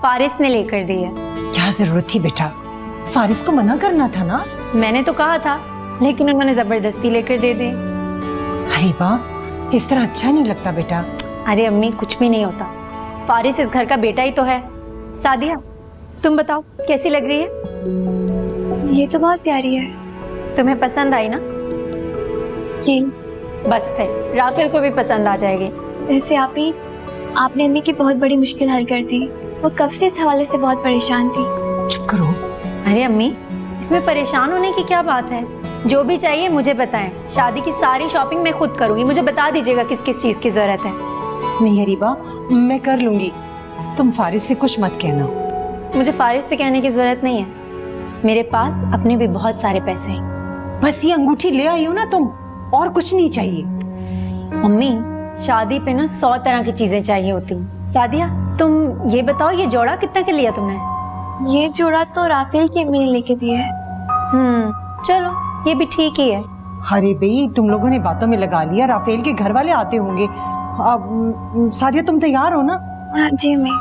फारिस ने लेकर दी है। क्या जरूरत थी बेटा, फारिस को मना करना था ना। मैंने तो कहा था, लेकिन उन्होंने जबरदस्ती लेकर दे दी। अरे वाह, इस तरह अच्छा नहीं लगता बेटा। अरे अम्मी कुछ भी नहीं होता, फारिस इस घर का बेटा ही तो है। सादिया तुम बताओ कैसी लग रही है? ये तो बहुत प्यारी है। तुम्हें पसंद आई ना? जी। बस फिर राफेल को भी पसंद आ जाएगी। वैसे आपने अम्मी की बहुत बड़ी मुश्किल हल कर दी। वो कब से इस हवाले से बहुत परेशान थी। चुप करो। अरे अम्मी, इसमें परेशान होने की क्या बात है? जो भी चाहिए मुझे बताएं, शादी की सारी शॉपिंग मैं खुद करूंगी। मुझे बता दीजिएगा किस किस चीज की जरूरत है। नहीं अरीबा, मैं कर लूंगी, तुम फारिस से कुछ मत कहना। मुझे फारिस से कहने की जरूरत नहीं है, मेरे पास अपने भी बहुत सारे पैसे हैं। बस ये अंगूठी ले आई हो ना तुम, और कुछ नहीं चाहिए। मम्मी शादी पे ना 100 तरह की चीजें चाहिए होती हैं। सादिया तुम ये बताओ, ये जोड़ा कितना के लिया तुमने? ये जोड़ा तो राफेल की अम्मी ने लेके दिया है। चलो ये भी ठीक ही है। अरे भाई, तुम लोगों ने बातों में लगा लिया, राफेल के घर वाले आते होंगे। अब सादिया तुम तैयार हो ना? हाँ जी अम्मी।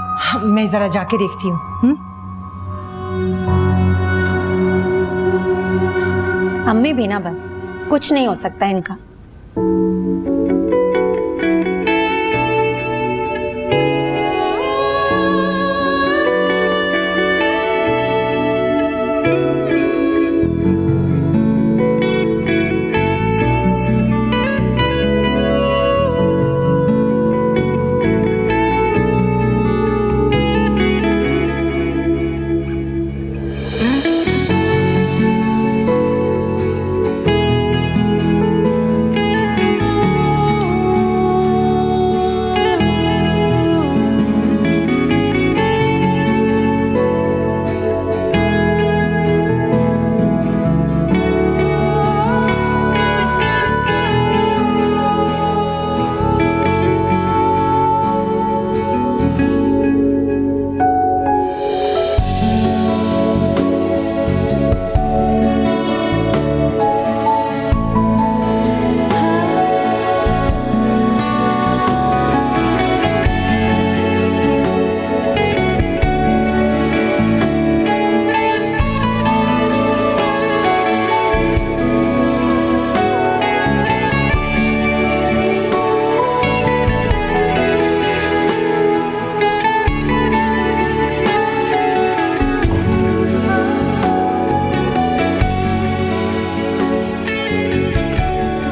मैं जरा जाके देखती हूँ। अम्मी भी ना, बस कुछ नहीं हो सकता इनका।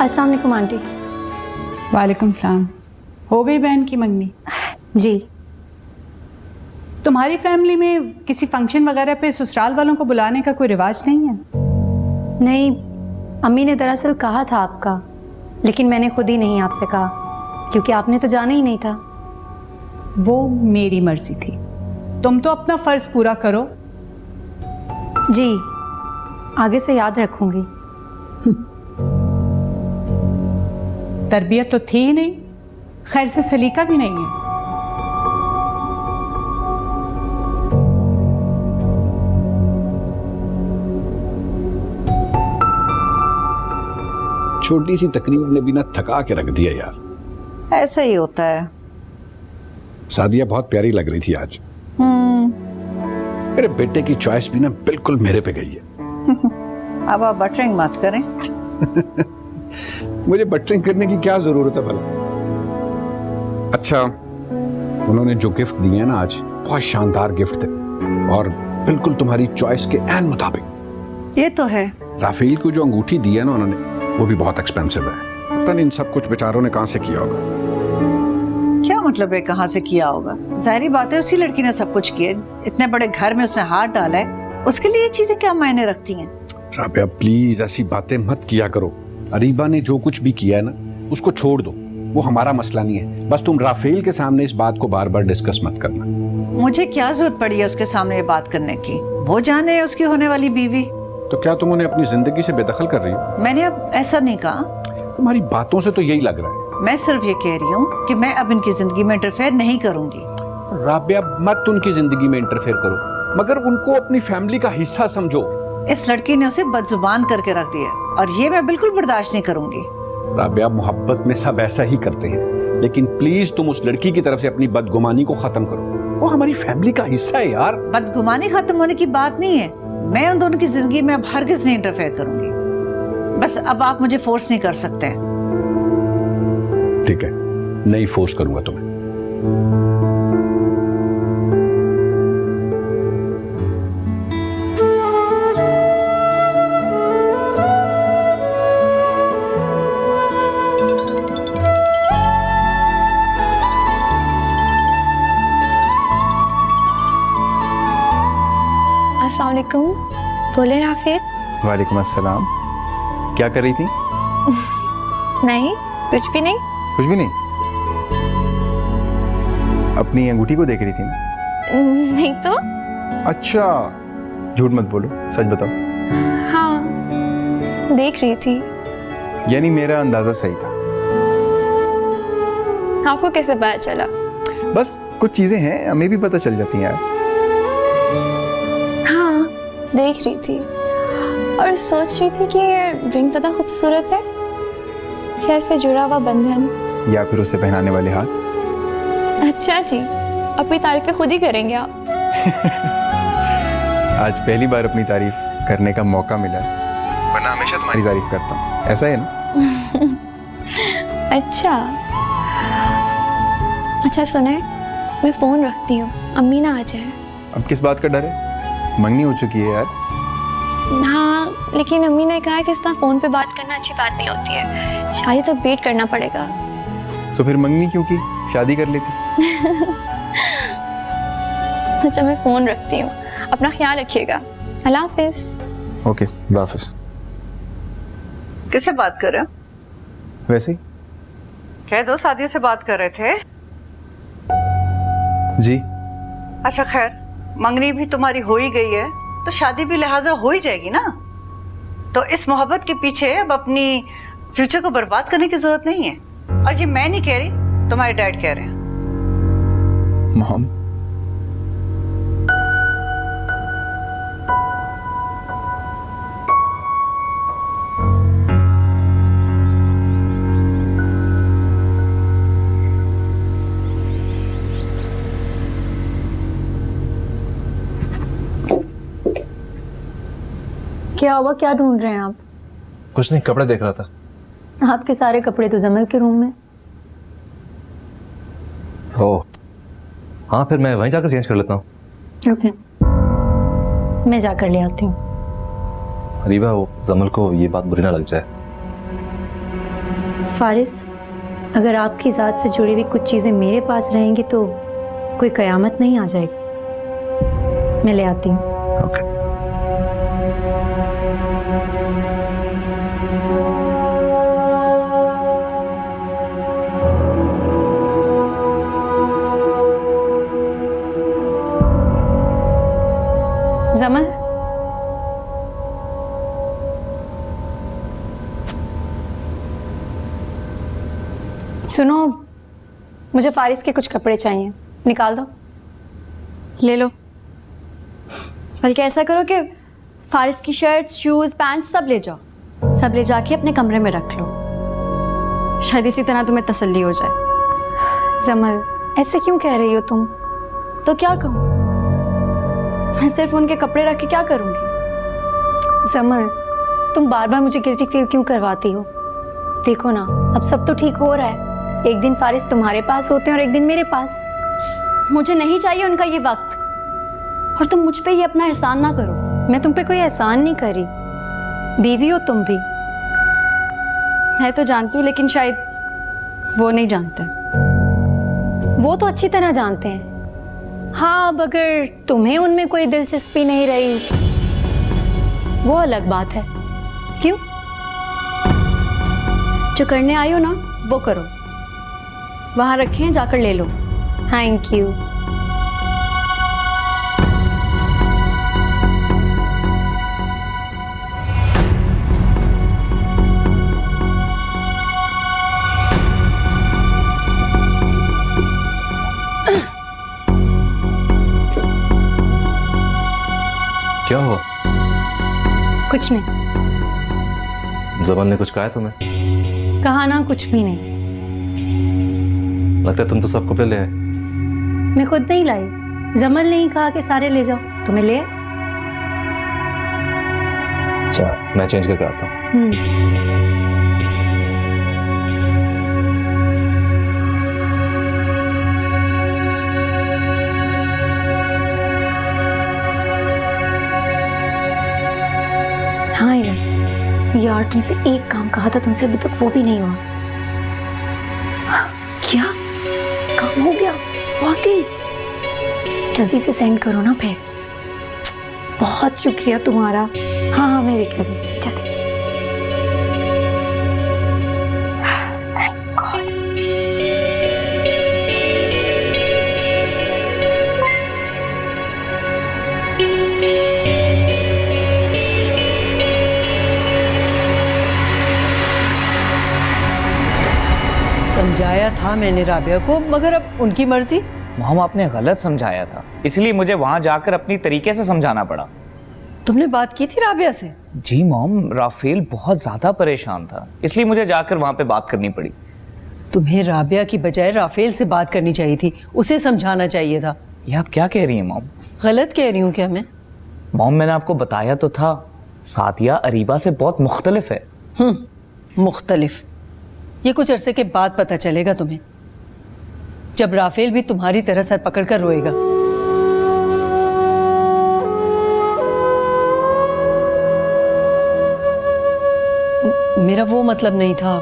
अस्सलाम वालेकुम आंटी। वालेकुम सलाम। हो गई बहन की मंगनी? जी। तुम्हारी फैमिली में किसी फंक्शन वगैरह पे ससुराल वालों को बुलाने का कोई रिवाज नहीं है? नहीं, अम्मी ने दरअसल कहा था आपका, लेकिन मैंने खुद ही नहीं आपसे कहा क्योंकि आपने तो जाना ही नहीं था। वो मेरी मर्जी थी। तुम तो अपना फर्ज पूरा करो। जी, आगे से याद रखूंगी। तरबियत तो थी ही नहीं, खैर से सलीका भी नहीं है। छोटी सी तकरीब ने भी ना थका के रख दिया यार। ऐसा ही होता है। सादिया बहुत प्यारी लग रही थी आज। मेरे बेटे की चॉइस भी ना बिल्कुल मेरे पे गई है। अब आप बटरिंग मत करें। मुझे बटरिंग करने की क्या जरूरत है भला? अच्छा, उन्होंने जो गिफ्ट दिए ना आज, बहुत शानदार गिफ्ट थे और बिल्कुल तुम्हारी चॉइस के एन मुताबिक। ये तो है। राफेल को जो अंगूठी दी है ना उन्होंने, वो भी बहुत एक्सपेंसिव है। पता नहीं इन सब कुछ बेचारों ने कहां से किया होगा। क्या मतलब है कहाँ से किया होगा? जाहिर बात है उसी लड़की ने सब कुछ किया। इतने बड़े घर में उसने हाथ डाला है, उसके लिए ये चीजें क्या मायने रखती हैं? राबिया प्लीज ऐसी बातें मत किया करो। अरीबा ने जो कुछ भी किया है ना, उसको छोड़ दो, वो हमारा मसला नहीं है। बस तुम राफेल के सामने इस बात को बार बार डिस्कस मत करना। मुझे क्या जरूरत पड़ी है उसके सामने ये बात करने की? वो जाने उसकी होने वाली बीवी। तो क्या तुम उन्हें अपनी जिंदगी से बेदखल कर रही हो? मैंने अब ऐसा नहीं कहा। तुम्हारी बातों से तो यही लग रहा है। मैं सिर्फ ये कह रही हूँ कि मैं अब इनकी जिंदगी में इंटरफेयर नहीं करूंगी। राबिया मत उनकी जिंदगी में इंटरफेयर करो, मगर उनको अपनी फैमिली का हिस्सा समझो। इस लड़की ने उसे बदजुबान करके रख दिया और ये मैं बिल्कुल बर्दाश्त नहीं करूंगी। राबिया मोहब्बत में सब ऐसा ही करते हैं, लेकिन प्लीज तुम उस लड़की की तरफ से अपनी बदगुमानी को खत्म करो। वो हमारी फैमिली का हिस्सा है यार। बदगुमानी खत्म होने की बात नहीं है। मैं उन दोनों की जिंदगी में अब हरगिज नहीं इंटरफेयर करूंगी। बस अब आप मुझे फोर्स नहीं कर सकते। ठीक है, नहीं फोर्स करूंगा तुम्हें। अस्सलाम वालेकुम। बोले राफेल। वालेकुम अस्सलाम। क्या कर रही थी? नहीं, कुछ भी नहीं। कुछ भी नहीं? अपनी अंगूठी को देख रही थी ना? नहीं तो। अच्छा, झूठ मत बोलो, सच बताओ। हाँ, देख रही थी। यानी मेरा अंदाजा सही था। आपको कैसे पता चला? बस कुछ चीजें हैं, हमें भी पता चल जाती हैं यार। हाँ, देख रही थी और सोच रही थी कि ये रिंग ज़्यादा खूबसूरत है, क्या इससे जुड़ा हुआ बंधन, या फिर उसे पहनाने वाले हाथ। अच्छा जी, अपनी तारीफें खुद ही करेंगे आप? आज पहली बार अपनी तारीफ करने का मौका मिला, वरना हमेशा तुम्हारी तारीफ करता हूँ। ऐसा है ना? अच्छा सुने, मैं फोन रखती हूँ, अम्मी ना आ जाए। अब किस बात का डर है? मंगनी हो चुकी है यार। हाँ, लेकिन अम्मी ने कहा कि इस तरह फोन पे बात करना अच्छी बात नहीं होती है, शादी तक वेट करना पड़ेगा। तो फिर मंगनी क्यों की? शादी कर लेती। अच्छा, मैं फोन रखती हूँ, अपना ख्याल रखिएगा। अल्लाह हाफिज। ओके, अल्लाह हाफिज। किससे बात कर रहे हो? वैसे ही। कह दो सादिया से बात कर रहे थे। जी। अच्छा खैर, मंगनी भी तुम्हारी हो ही गई है तो शादी भी लिहाजा हो ही जाएगी ना। तो इस मोहब्बत के पीछे अब अपनी फ्यूचर को बर्बाद करने की जरूरत नहीं है। और ये मैं नहीं कह रही, तुम्हारे डैड कह रहे हैं। मॉम, क्या हुआ? क्या ढूंढ रहे हैं आप? कुछ नहीं, कपड़े देख रहा था। आपके सारे कपड़े तो जमल के रूम में। ओह हाँ, फिर मैं वहीं जाकर चेंज कर लेता हूँ। ओके, मैं जाकर ले आती हूँ। अरीबा, वो जमल को ये बात बुरी ना लग जाए। फारिस, अगर आपकी ज़ात से जुड़ी हुई कुछ चीज़ें मेरे पास रहेंगी तो कोई कयामत नहीं आ जाएगी। मैं ले आती हूँ। जमल, सुनो, मुझे फारिस के कुछ कपड़े चाहिए, निकाल दो। ले लो। बल्कि ऐसा करो कि फारिस की शर्ट्स, शूज़, पैंट्स सब ले जाओ, सब ले जाके अपने कमरे में रख लो। शायद इसी तरह तुम्हें तसल्ली हो जाए। जमल, ऐसे क्यों कह रही हो तुम? तो क्या कहूँ, मैं सिर्फ उनके कपड़े रख के क्या करूँगी? जमल, तुम बार बार मुझे गिल्टी फील क्यों करवाती हो? देखो ना, अब सब तो ठीक हो रहा है। एक दिन फारिस तुम्हारे पास होते हैं और एक दिन मेरे पास। मुझे नहीं चाहिए उनका ये वक्त, और तुम मुझ पे ये अपना एहसान ना करो। मैं तुम पे कोई एहसान नहीं करी, बीवी हो तुम भी। मैं तो जानती हूँ, लेकिन शायद वो नहीं जानते। वो तो अच्छी तरह जानते हैं। हाँ, अब अगर तुम्हें उनमें कोई दिलचस्पी नहीं रही वो अलग बात है। क्यों? जो करने आई हो ना वो करो, वहां रखे हैं, जाकर ले लो। Thank you. क्या हुआ? कुछ नहीं। जमल ने कुछ कहा तुम्हें? कहा ना, कुछ भी नहीं। लगता है तुम तो सब कपड़े ले आए। मैं खुद नहीं लाई, जमल ने ही कहा कि सारे ले जाओ, तुम्हें ले आए। अच्छा, मैं चेंज करके आता हूँ। हाँ यार, तुमसे एक काम कहा था, तुमसे अभी तक वो भी नहीं हुआ। क्या काम हो गया? वाकई? जल्दी से सेंड करो ना फिर। बहुत शुक्रिया तुम्हारा। हाँ हाँ, मैं वेट करूँगी। चल। Thank God. समझाया था मैंने राबिया को, मगर अब उनकी मर्जी। मॉम, आपने गलत समझाया था, इसलिए मुझे वहां जाकर अपनी तरीके से समझाना पड़ा। तुमने बात की थी राबिया से? जी मॉम, राफेल बहुत ज्यादा परेशान था, इसलिए मुझे जाकर वहां पे बात करनी पड़ी। तुम्हें राबिया की बजाय राफेल से बात करनी चाहिए थी, उसे समझाना चाहिए था। ये आप क्या कह रही हैं मॉम? गलत कह रही हूँ क्या मैं? मॉम, मैंने आपको बताया तो था, सादिया अरीबा से बहुत मुख्तलिफ है। मुख्तलिफ? ये कुछ अरसे के बाद पता चलेगा तुम्हें, जब राफेल भी तुम्हारी तरह सर पकड़कर रोएगा। मेरा वो मतलब नहीं था।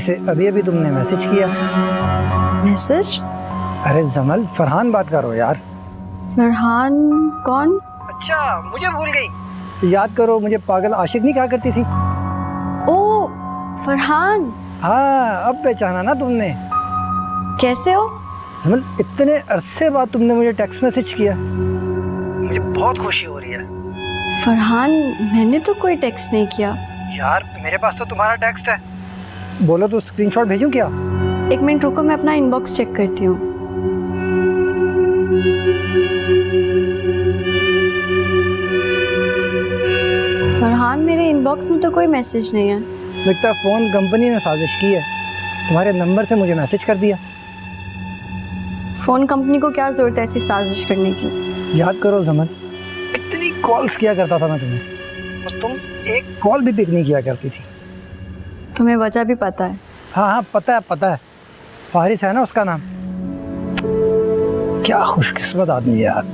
जिसे अभी अभी तुमने मैसेज किया। मैसेज? अरे जमल, फरहान बात करो यार। फरहान कौन? अच्छा, मुझे भूल गई। तो याद करो, मुझे पागल आशिक नहीं कहा करती थी। ओ फरहान। हाँ, अब पहचाना ना तुमने। कैसे हो? जमल, इतने अरसे बाद तुमने मुझे टेक्स्ट मैसेज किया, मुझे बहुत खुशी हो रही है। फरहान, मैंने तो कोई टेक्स्ट नहीं किया। यार मेरे पास तो तुम्हारा टेक्स्ट है। बोलो तो स्क्रीनशॉट भेजूं क्या? एक मिनट रुको, मैं अपना इनबॉक्स चेक करती हूँ। फरहान, मेरे इनबॉक्स में तो कोई मैसेज नहीं है। लगता है फ़ोन कंपनी ने साजिश की है, तुम्हारे नंबर से मुझे मैसेज कर दिया। फ़ोन कंपनी को क्या ज़रूरत है ऐसी साजिश करने की? याद करो जमन, कितनी कॉल्स किया करता था मैं तुम्हें, और तुम एक कॉल भी पिक नहीं किया करती थी। तुम्हें वजह भी पता है? हाँ हाँ, पता है पता है। फारिस है ना उसका नाम। क्या खुशकिस्मत आदमी है यार।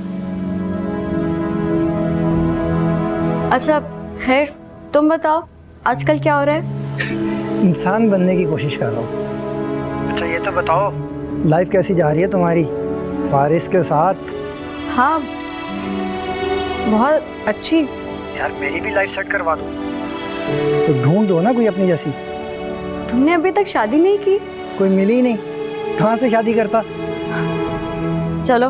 अच्छा खैर, तुम बताओ आजकल क्या हो रहा है? इंसान बनने की कोशिश कर रहा हूँ। अच्छा ये तो बताओ, लाइफ कैसी जा रही है तुम्हारी फारिस के साथ? हाँ बहुत अच्छी। यार मेरी भी लाइफ सेट करवा दो। तो ढूंढ दो ना कोई अपनी जैसी। तुमने अभी तक शादी नहीं की? कोई मिली ही नहीं, कहाँ से शादी करता। चलो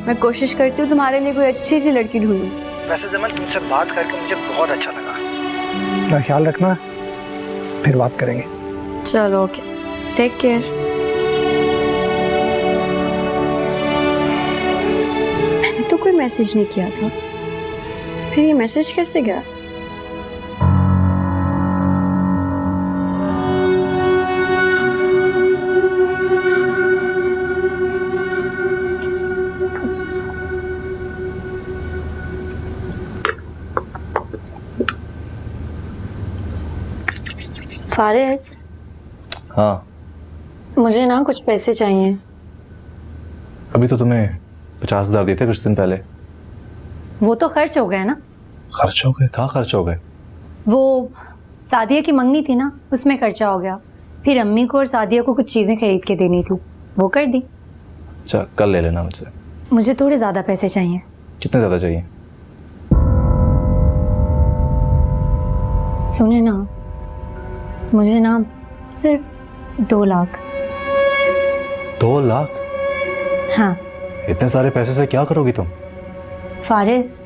मैं कोशिश करती हूँ तुम्हारे लिए कोई अच्छी सी लड़की ढूंढूं। वैसे जमल, तुमसे बात करके मुझे बहुत अच्छा लगा। अपना ख्याल रखना, फिर बात करेंगे। चलो ओके, टेक केयर। मैंने तो कोई मैसेज नहीं किया था, फिर ये मैसेज कैसे गया? फारिस, हाँ मुझे ना कुछ पैसे चाहिए। अभी तो तुम्हें 50,000 दिए थे कुछ दिन पहले। वो तो खर्च हो गए ना। खर्च हो गए? कहाँ खर्च हो गए? वो सादिया की मंगनी थी ना, उसमें खर्चा हो गया। फिर अम्मी को और सादिया को कुछ चीज़ें खरीद के देनी थी, वो कर दी। अच्छा, कल ले लेना मुझसे। मुझे थोड़े ज़्यादा पैसे चाहिए। कितने ज़्यादा चाहिए? सुने ना, मुझे ना सिर्फ 2 लाख। 2 लाख? हाँ। इतने सारे पैसे से क्या करोगी तुम? फारिस,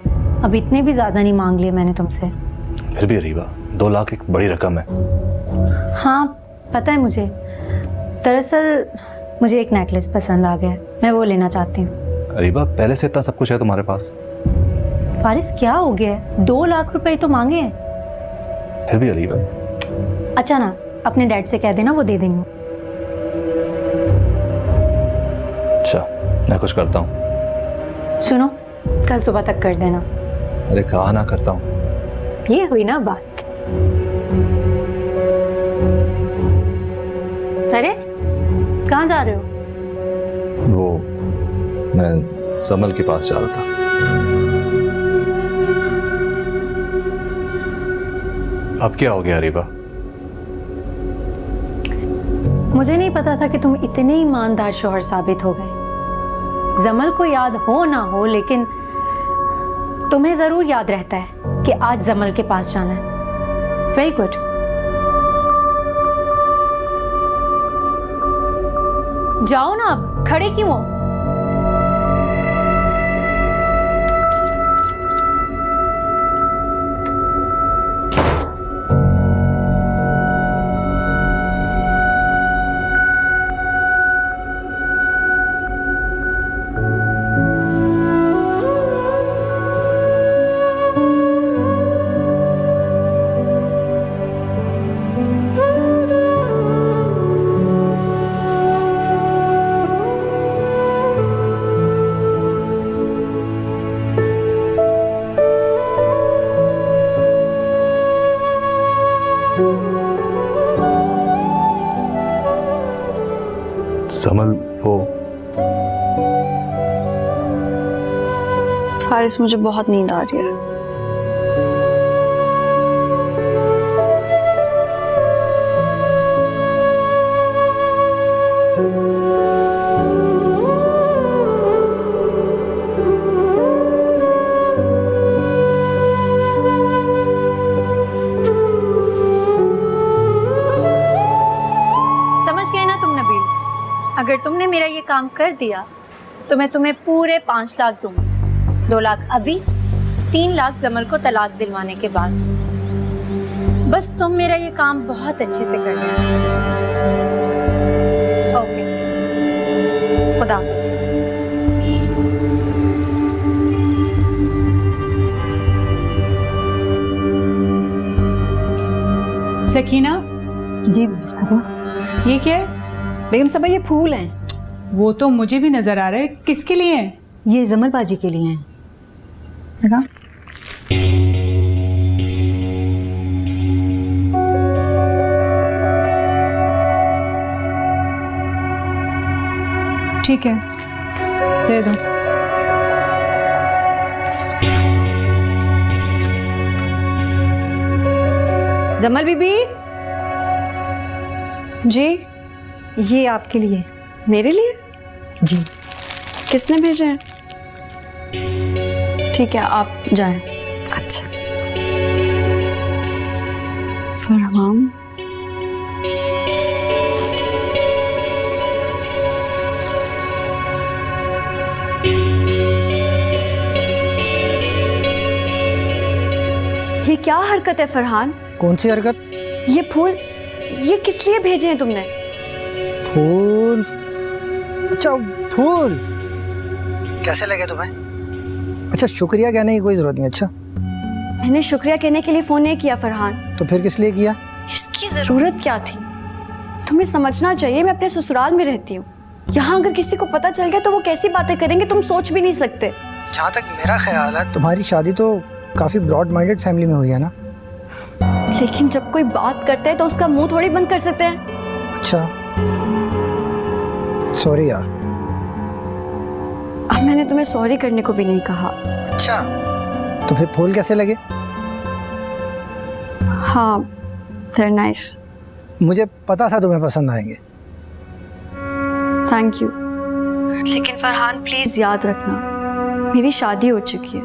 अब इतने भी ज़्यादा नहीं मांग लिए मैंने तुमसे। फिर भी रीबा, 2 लाख एक बड़ी रकम है। हाँ पता है मुझे। दरअसल मुझे एक नेकलेस पसंद आ गया, मैं वो लेना चाहती हूँ। रीबा, पहले से इतना सब कुछ है तुम्हारे पास। फारिस क्या हो गया है? 2 लाख रुपए तो मांगे हैं। फिर भी रीबा। अच्छा ना, अपने डैड से कह देना, वो दे देंगे। अच्छा, मैं कुछ करता हूँ। सुनो, कल सुबह तक कर देना। अरे कहा ना करता हूँ। ये हुई ना बात। अरे कहाँ जा रहे हो? वो मैं समल के पास जा रहा था। अब क्या हो गया रीबा? मुझे नहीं पता था कि तुम इतने ईमानदार शौहर साबित हो गए। जमल को याद हो ना हो, लेकिन तुम्हें जरूर याद रहता है कि आज जमल के पास जाना है। Very good. जाओ ना, अब खड़े क्यों हो? समल, वो फारिस, मुझे बहुत नींद आ रही है। अगर तुमने मेरा ये काम कर दिया तो मैं तुम्हें पूरे 5 लाख दूंगी। 2 लाख अभी, 3 लाख जमल को तलाक दिलवाने के बाद। बस तुम मेरा ये काम बहुत अच्छे से करना। ओके, खुदा हाफिज। सकीना जी ये क्या है? बेगम साहब ये फूल हैं। वो तो मुझे भी नजर आ रहा है, किसके लिए हैं? ये जमल बाजी के लिए हैं। देखा? ठीक है, दे दो। जमल बीबी जी, ये आपके लिए। मेरे लिए? जी। किसने भेजे हैं? ठीक है, आप जाएं। अच्छा। फरहान, ये क्या हरकत है फरहान? कौन सी हरकत? ये फूल, ये किस लिए भेजे हैं तुमने? फूल? अच्छा फूल, कैसे लगे तुम्हें? अच्छा शुक्रिया कहने की कोई जरूरत नहीं। अच्छा मैंने शुक्रिया कहने के लिए फोन नहीं किया फरहान। तो फिर किस लिए किया? इसकी जरूरत क्या थी? तुम्हें समझना चाहिए, मैं अपने ससुराल में रहती हूँ। यहाँ अगर किसी को पता चल गया तो वो कैसी बातें करेंगे तुम सोच भी नहीं सकते। जहाँ तक मेरा ख्याल है तुम्हारी शादी तो काफी ब्रॉड माइंडेड फैमिली में हुई है ना। लेकिन जब कोई बात करता है तो उसका मुंह थोड़ी बंद कर सकते हैं। अच्छा सॉरी यार। अब मैंने तुम्हें सॉरी करने को भी नहीं कहा। अच्छा तो फिर फूल कैसे लगे? हाँ, they're nice. मुझे पता था तुम्हें पसंद आएंगे। Thank you. लेकिन फरहान प्लीज याद रखना, मेरी शादी हो चुकी है।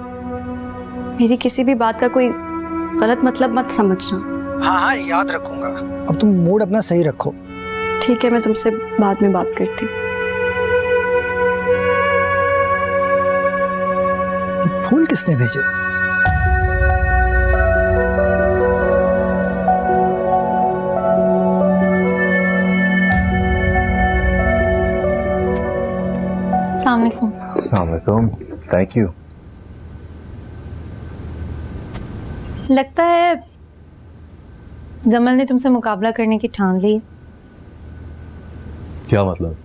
मेरी किसी भी बात का कोई गलत मतलब मत समझना। हाँ हाँ याद रखूंगा। अब तुम मूड अपना सही रखो। ठीक है, मैं तुमसे बाद में बात करती हूँ। फूल किसने भेजे? अस्सलाम वालेकुम। अस्सलाम वालेकुम। Thank you. लगता है जमल ने तुमसे मुकाबला करने की ठान ली है। क्या मतलब?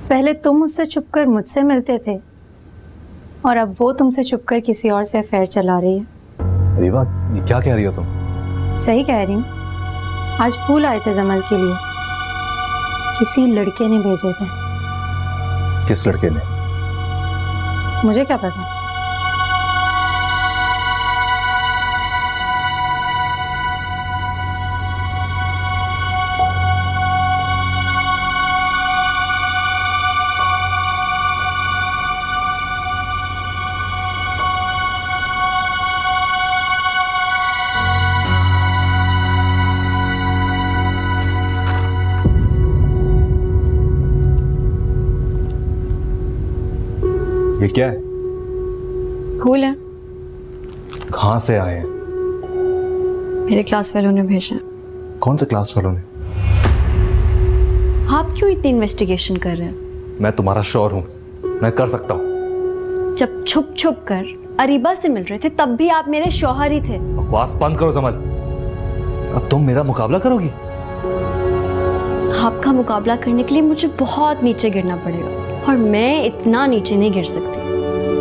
पहले तुम उससे छुपकर मुझसे मिलते थे और अब वो तुमसे छुपकर किसी और से अफेयर चला रही है। रीवा, ये क्या कह रही हो तुम? सही कह रही हूँ। आज फूल आए थे जमल के लिए, किसी लड़के ने भेजे थे। किस लड़के ने? मुझे क्या पता। ये क्या है? फूल है, कहाँ से आए हैं? मेरे क्लास वालों ने भेजा। कौन से क्लास वालों ने? आप क्यों इतनी इन्वेस्टिगेशन कर रहे हैं? मैं तुम्हारा शौहर हूँ, मैं कर सकता हूँ। जब छुप छुप कर अरीबा से मिल रहे थे तब भी आप मेरे शौहर ही थे। बकवास बंद करो जमल। अब तुम मेरा मुकाबला करोगी? आपका मुकाबला करने के लिए मुझे बहुत नीचे गिरना पड़ेगा और मैं इतना नीचे नहीं गिर सकती।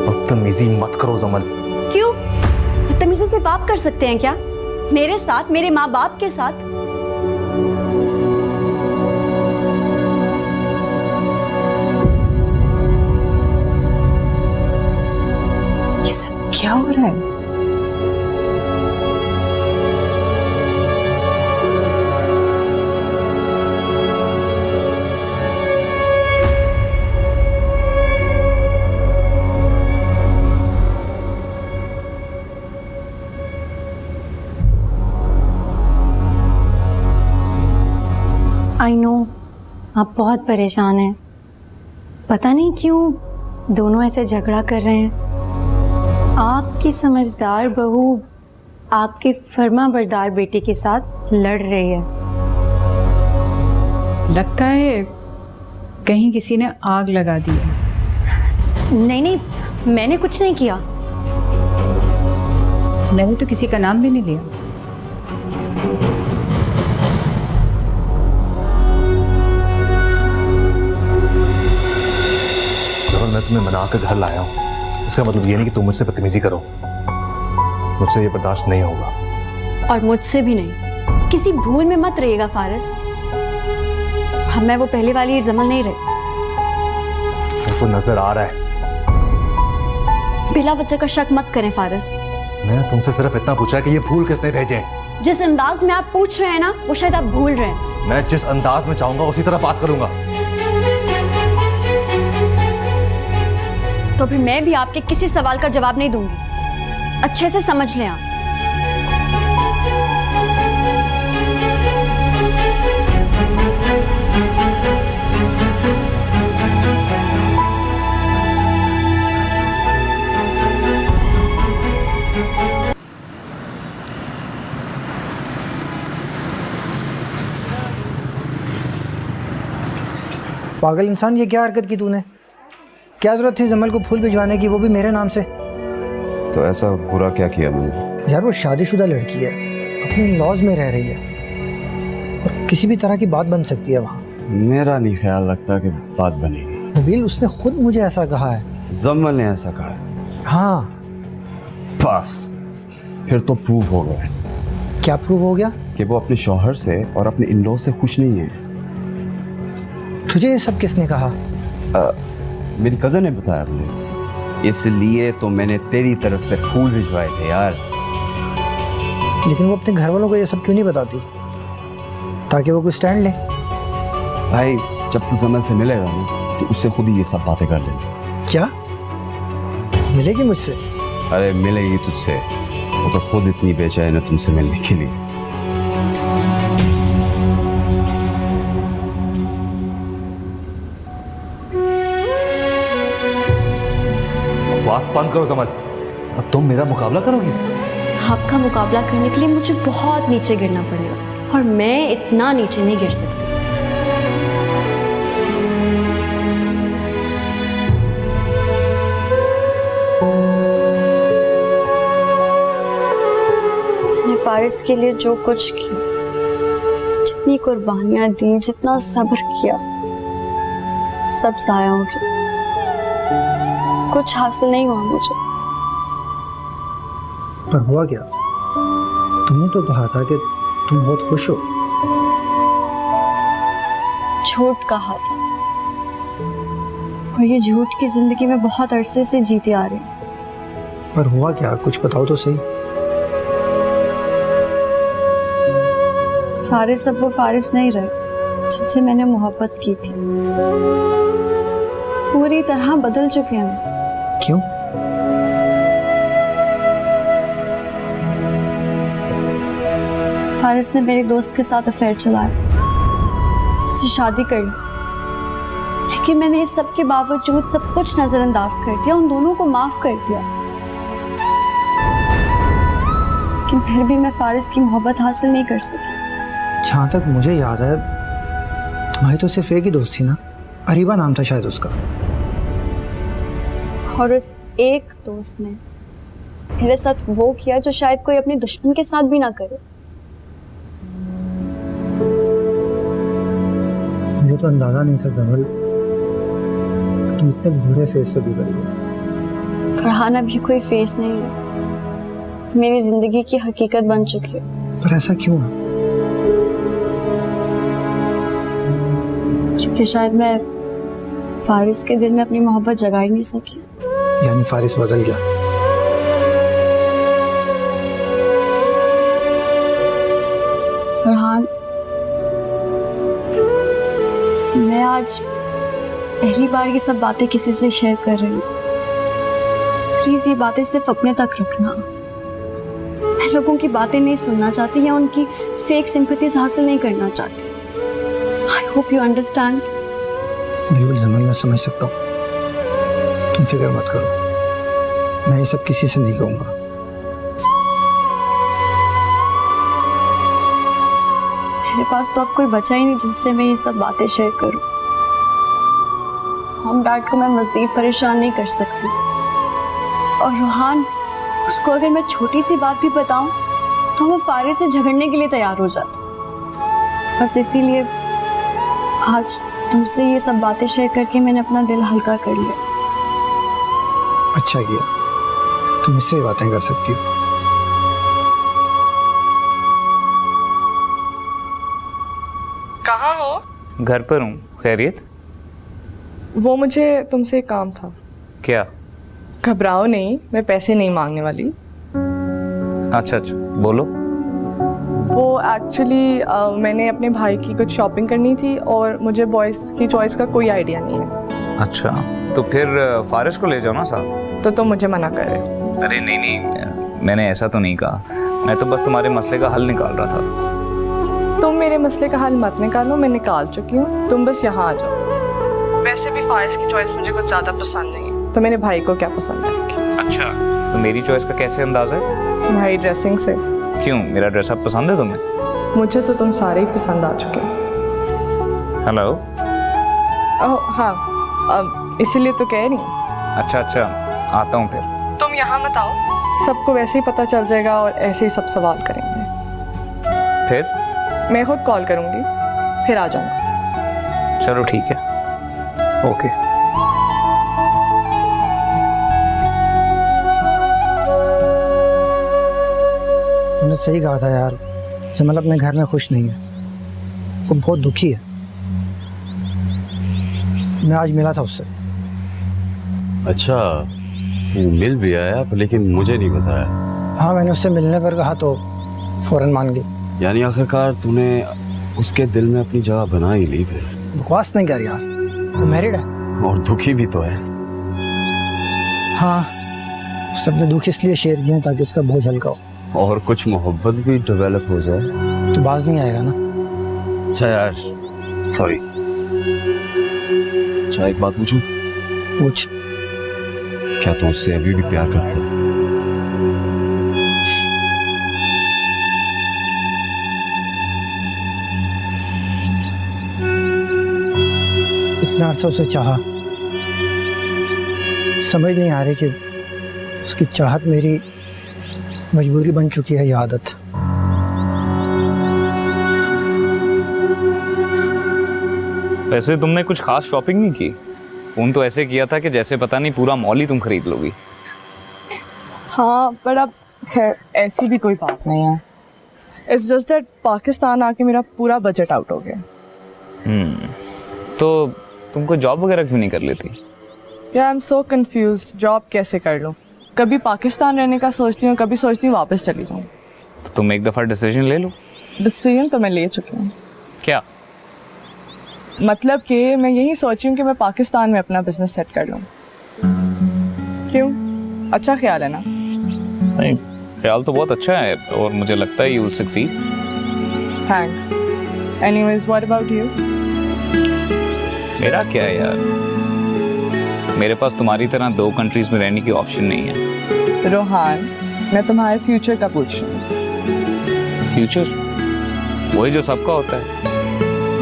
बदतमीजी मत करो जमल। क्यों? बदतमीजी सिर्फ आप कर सकते हैं क्या? मेरे साथ, मेरे माँ बाप के साथ? ये सब क्या हो रहा है? आई नो आप बहुत परेशान हैं। पता नहीं क्यों दोनों ऐसे झगड़ा कर रहे हैं। आपकी समझदार बहू आपके फर्मा बरदार बेटे के साथ लड़ रही है। लगता है कहीं किसी ने आग लगा दी है। नहीं नहीं, मैंने कुछ नहीं किया। मैंने तो किसी का नाम भी नहीं लिया। जब मैं तुम्हें मना कर घर लाया हूँ, इसका मतलब ये नहीं कि तुम मुझसे बदतमीजी करो। मुझसे ये बर्दाश्त नहीं होगा। और मुझसे भी नहीं। किसी भूल में मत रहिएगा फारिस। हम मैं वो पहले वाली जमल नहीं रहे। मेरे को नजर आ रहा है। बिला बच्चे का शक मत करें फारिस। मैंने तुमसे सिर्फ इतना पूछा कि ये फूल किसने भेजे। जिस अंदाज में आप पूछ रहे हैं ना, वो शायद आप भूल रहे हैं। मैं जिस अंदाज में चाहूंगा उसी तरह बात करूंगा। तो फिर मैं भी आपके किसी सवाल का जवाब नहीं दूंगी। अच्छे से समझ लें आप। पागल इंसान, ये क्या हरकत की तूने? क्या जरूरत थी जमल को फूल भिजवाने की, वो भी मेरे नाम से? तो ऐसा बुरा क्या किया मैंने? यार वो शादीशुदा लड़की है, अपने लॉज में रह रही है और किसी भी तरह की बात बन सकती है वहाँ। मेरा नहीं ख्याल लगता कि बात बनेगी। नबील, उसने खुद मुझे ऐसा कहा है। जमल ने ऐसा कहा है? हाँ। बस फिर तो प्रूव हो गया। क्या प्रूव हो गया? कि वो अपने शौहर से और अपने इन-लॉ से खुश नहीं है। तुझे ये सब किसने कहा? मेरी कज़न ने बताया मुझे, इसलिए तो मैंने तेरी तरफ से फूल भिजवाए थे यार। लेकिन वो अपने घर वालों को ये सब क्यों नहीं बताती, ताकि वो कुछ स्टैंड ले? भाई जब तू जमल से मिलेगा ना, तो उससे खुद ही ये सब बातें कर लेना। क्या मिलेगी मुझसे? अरे मिलेगी तुझसे, वो तो खुद इतनी बेचैन है तुमसे मिलने के लिए। बकवास बंद करो जमल। अब तुम मेरा मुकाबला करोगी? आपका मुकाबला करने के लिए मुझे बहुत नीचे गिरना पड़ेगा, और मैं इतना नीचे नहीं गिर सकती। मैंने फारिस के लिए जो कुछ किया, जितनी कुर्बानियां दी, जितना सब्र किया, सब जाया हो गया। कुछ हासिल नहीं हुआ मुझे। पर हुआ क्या? तुमने तो कहा था कि तुम बहुत खुश हो। झूठ कहा था, और ये झूठ की जिंदगी में बहुत अरसे से जीते आ रही हूं। पर हुआ क्या, कुछ बताओ तो सही। फारिस अब वो फारिस नहीं रहे जिनसे मैंने मोहब्बत की थी। पूरी तरह बदल चुके हैं। क्यों? फारिस ने मेरे दोस्त के साथ अफेयर चलाया, उससे शादी कर ली, लेकिन मैंने इस सब के बावजूद सब कुछ नजरअंदाज कर दिया, उन दोनों को माफ कर दिया। लेकिन फिर भी मैं फारिस की मोहब्बत हासिल नहीं कर सकी। जहाँ तक मुझे याद है, तुम्हारी तो सिर्फ एक ही दोस्त थी ना, अरीबा नाम था शायद उसका। और उस एक दोस्त ने मेरे साथ वो किया जो शायद कोई अपने दुश्मन के साथ भी ना करे। मुझे तो अंदाजा नहीं था जमल कि तुम इतने बुरे फेस से गुजर गई। फरहान अभी कोई फेस नहीं है, मेरी जिंदगी की हकीकत बन चुकी है। पर ऐसा क्यों है? क्योंकि शायद मैं फारिस के दिल में अपनी मोहब्बत जगा ही नहीं सकी। यानी फारिस बदल गया? फरहान, मैं आज पहली बार ये सब बातें किसी से शेयर कर रही हूँ। प्लीज ये बातें सिर्फ अपने तक रखना। मैं लोगों की बातें नहीं सुनना चाहती या उनकी फेक सिंपैथीज हासिल नहीं करना चाहती। I hope you understand. बिल्कुल जमल, मैं समझ सकता हूँ, तुम फिक्र मत करो, मैं ये सब किसी से नहीं कहूँगा। मेरे पास तो अब कोई बचा ही नहीं जिनसे मैं ये सब बातें शेयर करूं। हम डैड को मैं मज़ीद परेशान नहीं कर सकती, और रूहान, उसको अगर मैं छोटी सी बात भी बताऊं तो वो फारिस से झगड़ने के लिए तैयार हो जाता। बस इसीलिए आज तुमसे ये सब बातें शेयर करके मैंने अपना दिल हल्का कर लिया। अच्छा किया, तुम इससे ही बातें कर सकती हो। कहाँ हो? घर पर हूँ। खैरियत? वो मुझे तुमसे एक काम था। क्या? घबराओ नहीं, मैं पैसे नहीं मांगने वाली। अच्छा अच्छा, बोलो। वो एक्चुअली मैंने अपने भाई की कुछ शॉपिंग करनी थी और मुझे बॉयज़ की चॉइस का कोई आइडिया नहीं है। अच्छा, तो फिर फारिस को ले जाओ ना साथ। तो तुम मुझे मना कर रहे? अरे नहीं नहीं, मैंने ऐसा तो नहीं कहा, मैं तो बस तुम्हारे मसले का हल निकाल रहा था। तुम मेरे मसले का हल मत निकालो, मैं निकाल चुकी हूँ, तुम बस यहाँ आ जाओ। वैसे भी फारिस की चॉइस मुझे कुछ ज़्यादा पसंद नहीं है, तो मेरे भाई को क्या पसंद है। अच्छा, तो मेरी चॉइस का कैसे अंदाज़ा है? भाई ड्रेसिंग से। क्यों, मेरा ड्रेसअप पसंद है तुम्हें? मुझे तो तुम सारे ही पसंद आ चुके हो। हेलो। ओह हाँ, इसीलिए तो कह रही हूँ। अच्छा अच्छा, आता हूँ फिर। तुम यहाँ मत आओ, सबको वैसे ही पता चल जाएगा और ऐसे ही सब सवाल करेंगे। फिर मैं खुद कॉल करूँगी, फिर आ जाऊँगा। चलो ठीक है, ओके। तुमने सही कहा था यार, जमल अपने घर में खुश नहीं है, वो बहुत दुखी है। मैं आज मिला था उससे। अच्छा, तू मिल भी आया, लेकिन मुझे नहीं बताया। हाँ, मैंने उससे मिलने पर कहा तो फौरन मान गई। यानी आखिरकार तूने उसके दिल में अपनी जगह बना ही ली। फिर बकवास नहीं कर यार, वो मैरिड है और दुखी भी तो है। हाँ, उसने अपने दुख इसलिए शेयर किए हैं ताकि उसका बोझ हल्का हो और कुछ मोहब्बत भी डेवलप हो जाए। तो बाज नहीं आएगा ना। अच्छा यार, सॉरी। अच्छा, एक बात पूछूं? पूछ। क्या तू उससे अभी भी प्यार करता है? इतना अर्सा उसे चाहा, समझ नहीं आ रही कि उसकी चाहत मेरी मजबूरी बन चुकी है या आदत। वैसे तुमने कुछ खास शॉपिंग नहीं की? फोन तो ऐसे किया था कि जैसे पता नहीं पूरा मॉल ही तुम खरीद लोगी। हाँ, पर अब खैर ऐसी भी कोई बात नहीं है। इट्स जस्ट दैट पाकिस्तान आके मेरा पूरा बजट आउट हो गया। तो तुमको जॉब वगैरह क्यों नहीं कर लेती? यार I am so confused, job कैसे कर लूँ? कभी पाकिस्तान रहने का सोचती हूँ, कभी सोचती हूँ वापस चली जाऊँ। तो तुम एक दफ़ा डिसीजन ले लो। डिसीजन तो मैं ले चुकी हूँ। क्या मतलब कि मैं यही सोची हूँ कि मैं पाकिस्तान में अपना बिजनेस सेट कर लूँ। क्यों, अच्छा ख्याल है ना? नहीं, ख्याल तो बहुत अच्छा है और मुझे लगता है you will succeed. Thanks. Anyways, what about you? मेरा क्या है यार, मेरे पास तुम्हारी तरह 2 कंट्रीज में रहने की ऑप्शन नहीं है। रोहान, मैं तुम्हारे फ्यूचर का पूछ रही हूँ। फ्यूचर वही जो सबका होता है।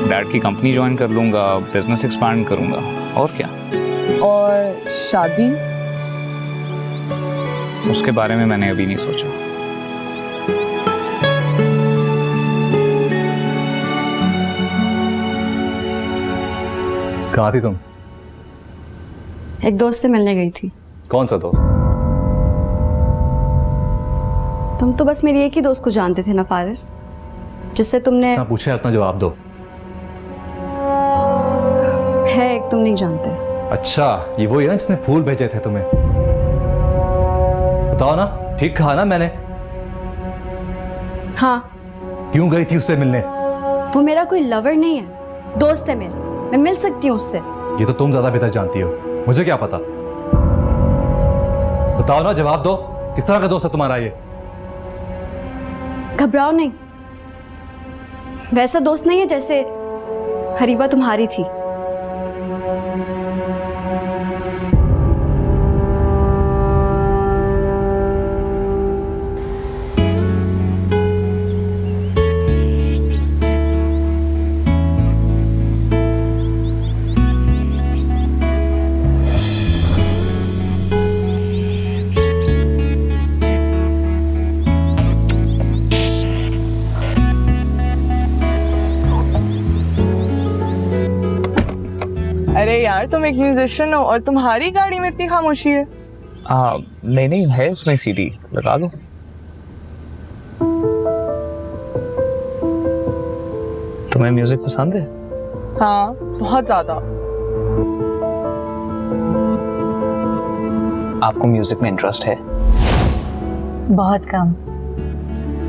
डैड की कंपनी ज्वाइन कर लूँगा, बिजनेस एक्सपांड करूँगा, और क्या। और शादी? उसके बारे में मैंने अभी नहीं सोचा। कहाँ थी तुम? एक दोस्त से मिलने गई थी। कौन सा दोस्त? तुम तो बस मेरी एक ही दोस्त को जानते थे ना फारिस, जिससे तुमने इतना पूछा है, उतना जवाब दो। है एक, तुम नहीं जानते। अच्छा, ये वही है ना जिसने फूल भेजे थे तुम्हें? बताओ ना, ठीक कहा ना मैंने? हाँ। क्यों गई थी उससे मिलने? वो मेरा कोई लवर नहीं है, दोस्त है मेरा, मैं मिल सकती हूँ उससे। ये तो तुम ज्यादा बेहतर जानती हो, मुझे क्या पता। बताओ ना, जवाब दो, किस तरह का दोस्त है तुम्हारा ये? घबराओ नहीं, वैसा दोस्त नहीं है जैसे हरीबा तुम्हारी थी। अरे यार तुम एक म्यूजिशियन हो और तुम्हारी गाड़ी में इतनी खामोशी है। नहीं नहीं, है उसमें सीडी, लगा लो। तुम्हें म्यूजिक पसंद है? हाँ बहुत ज्यादा। आपको म्यूजिक में इंटरेस्ट है? बहुत कम।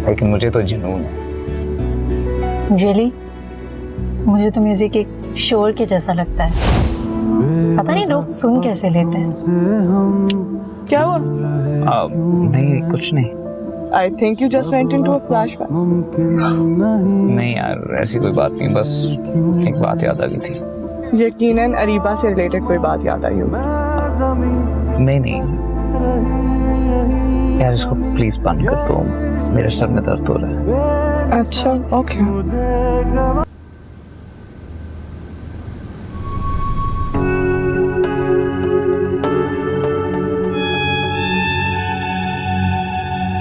लेकिन मुझे तो जुनून है। रियली? मुझे तो म्यूजिक एक शोर के जैसा लगता है। पता नहीं लोग सुन कैसे लेते हैं। क्या हुआ? नहीं कुछ नहीं। I think you just went into a flashback. नहीं यार, ऐसी कोई बात नहीं, बस एक बात याद आ गई थी। यकीनन अरीबा से रिलेटेड कोई बात याद आई होगी। नहीं नहीं यार, इसको प्लीज बंद कर दो, मेरे सर में दर्द हो रहा है। अच्छा ओके।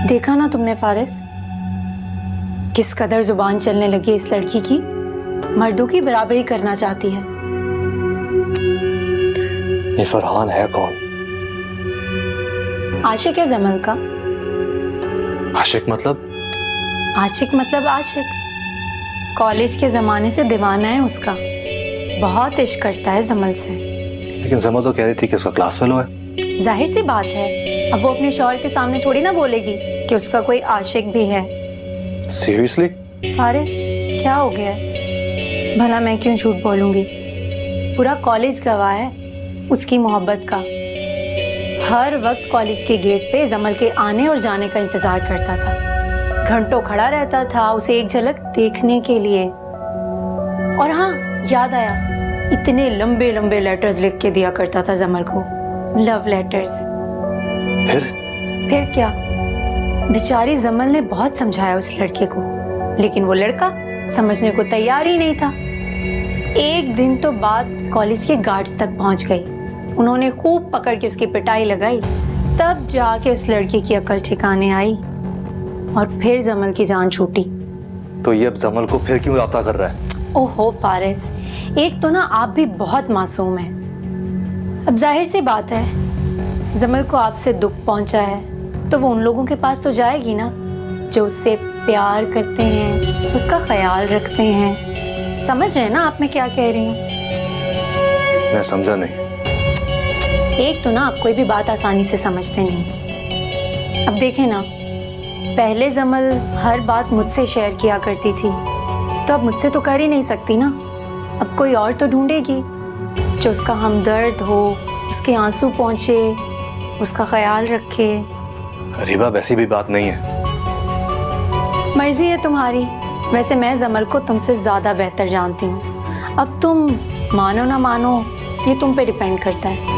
देखा ना तुमने फारिस, किस कदर जुबान चलने लगी इस लड़की की। मर्दों की बराबरी करना चाहती है। ये फरहान है कौन? आशिक है जमल का। आशिक मतलब? आशिक मतलब आशिक। कॉलेज के जमाने से दीवाना है उसका। बहुत इश्क करता है जमल से। लेकिन जमल तो कह रही थी कि उसका क्लास फेलो है। जाहिर सी बात है, अब वो अपने शौहर के सामने थोड़ी ना बोलेगी कि उसका कोई आशिक भी है। सीरियसली? फारिस क्या हो गया? भला मैं क्यों झूठ बोलूंगी? पूरा कॉलेज गवाह है उसकी मोहब्बत का। हर वक्त कॉलेज के गेट पे जमल के आने और जाने का इंतजार करता था। घंटों खड़ा रहता था उसे एक झलक देखने के लिए। और हाँ, याद आया, इतने लंबे लंबे लेटर्स लिख के दिया करता था जमल को, लव लेटर्स। फिर क्या? बेचारी जमल ने बहुत समझाया उस लड़के को, लेकिन वो लड़का समझने को तैयार ही नहीं था। एक दिन तो बात कॉलेज के गार्ड्स तक पहुंच गई। उन्होंने खूब पकड़ के उसकी पिटाई लगाई, तब जाके उस लड़के की अकल ठिकाने आई और फिर जमल की जान छूटी। तो ये अब जमल को फिर क्यों राब्ता कर रहा है? ओहो फारिस, एक तो ना आप भी बहुत मासूम हैं। अब जाहिर सी बात है, जमल को आपसे दुख पहुंचा है तो वो उन लोगों के पास तो जाएगी ना जो उससे प्यार करते हैं, उसका ख्याल रखते हैं। समझ रहे हैं ना आप मैं क्या कह रही हूँ? मैं समझा नहीं। एक तो ना आप कोई भी बात आसानी से समझते नहीं। अब देखें ना, पहले जमल हर बात मुझसे शेयर किया करती थी, तो अब मुझसे तो कर ही नहीं सकती ना। अब कोई और तो ढूंढेगी जो उसका हमदर्द हो, उसके आंसू पहुंचे, उसका ख्याल रखे। अरीबा वैसी भी बात नहीं है। मर्जी है तुम्हारी। वैसे मैं जमल को तुमसे ज्यादा बेहतर जानती हूँ। अब तुम मानो ना मानो ये तुम पे डिपेंड करता है।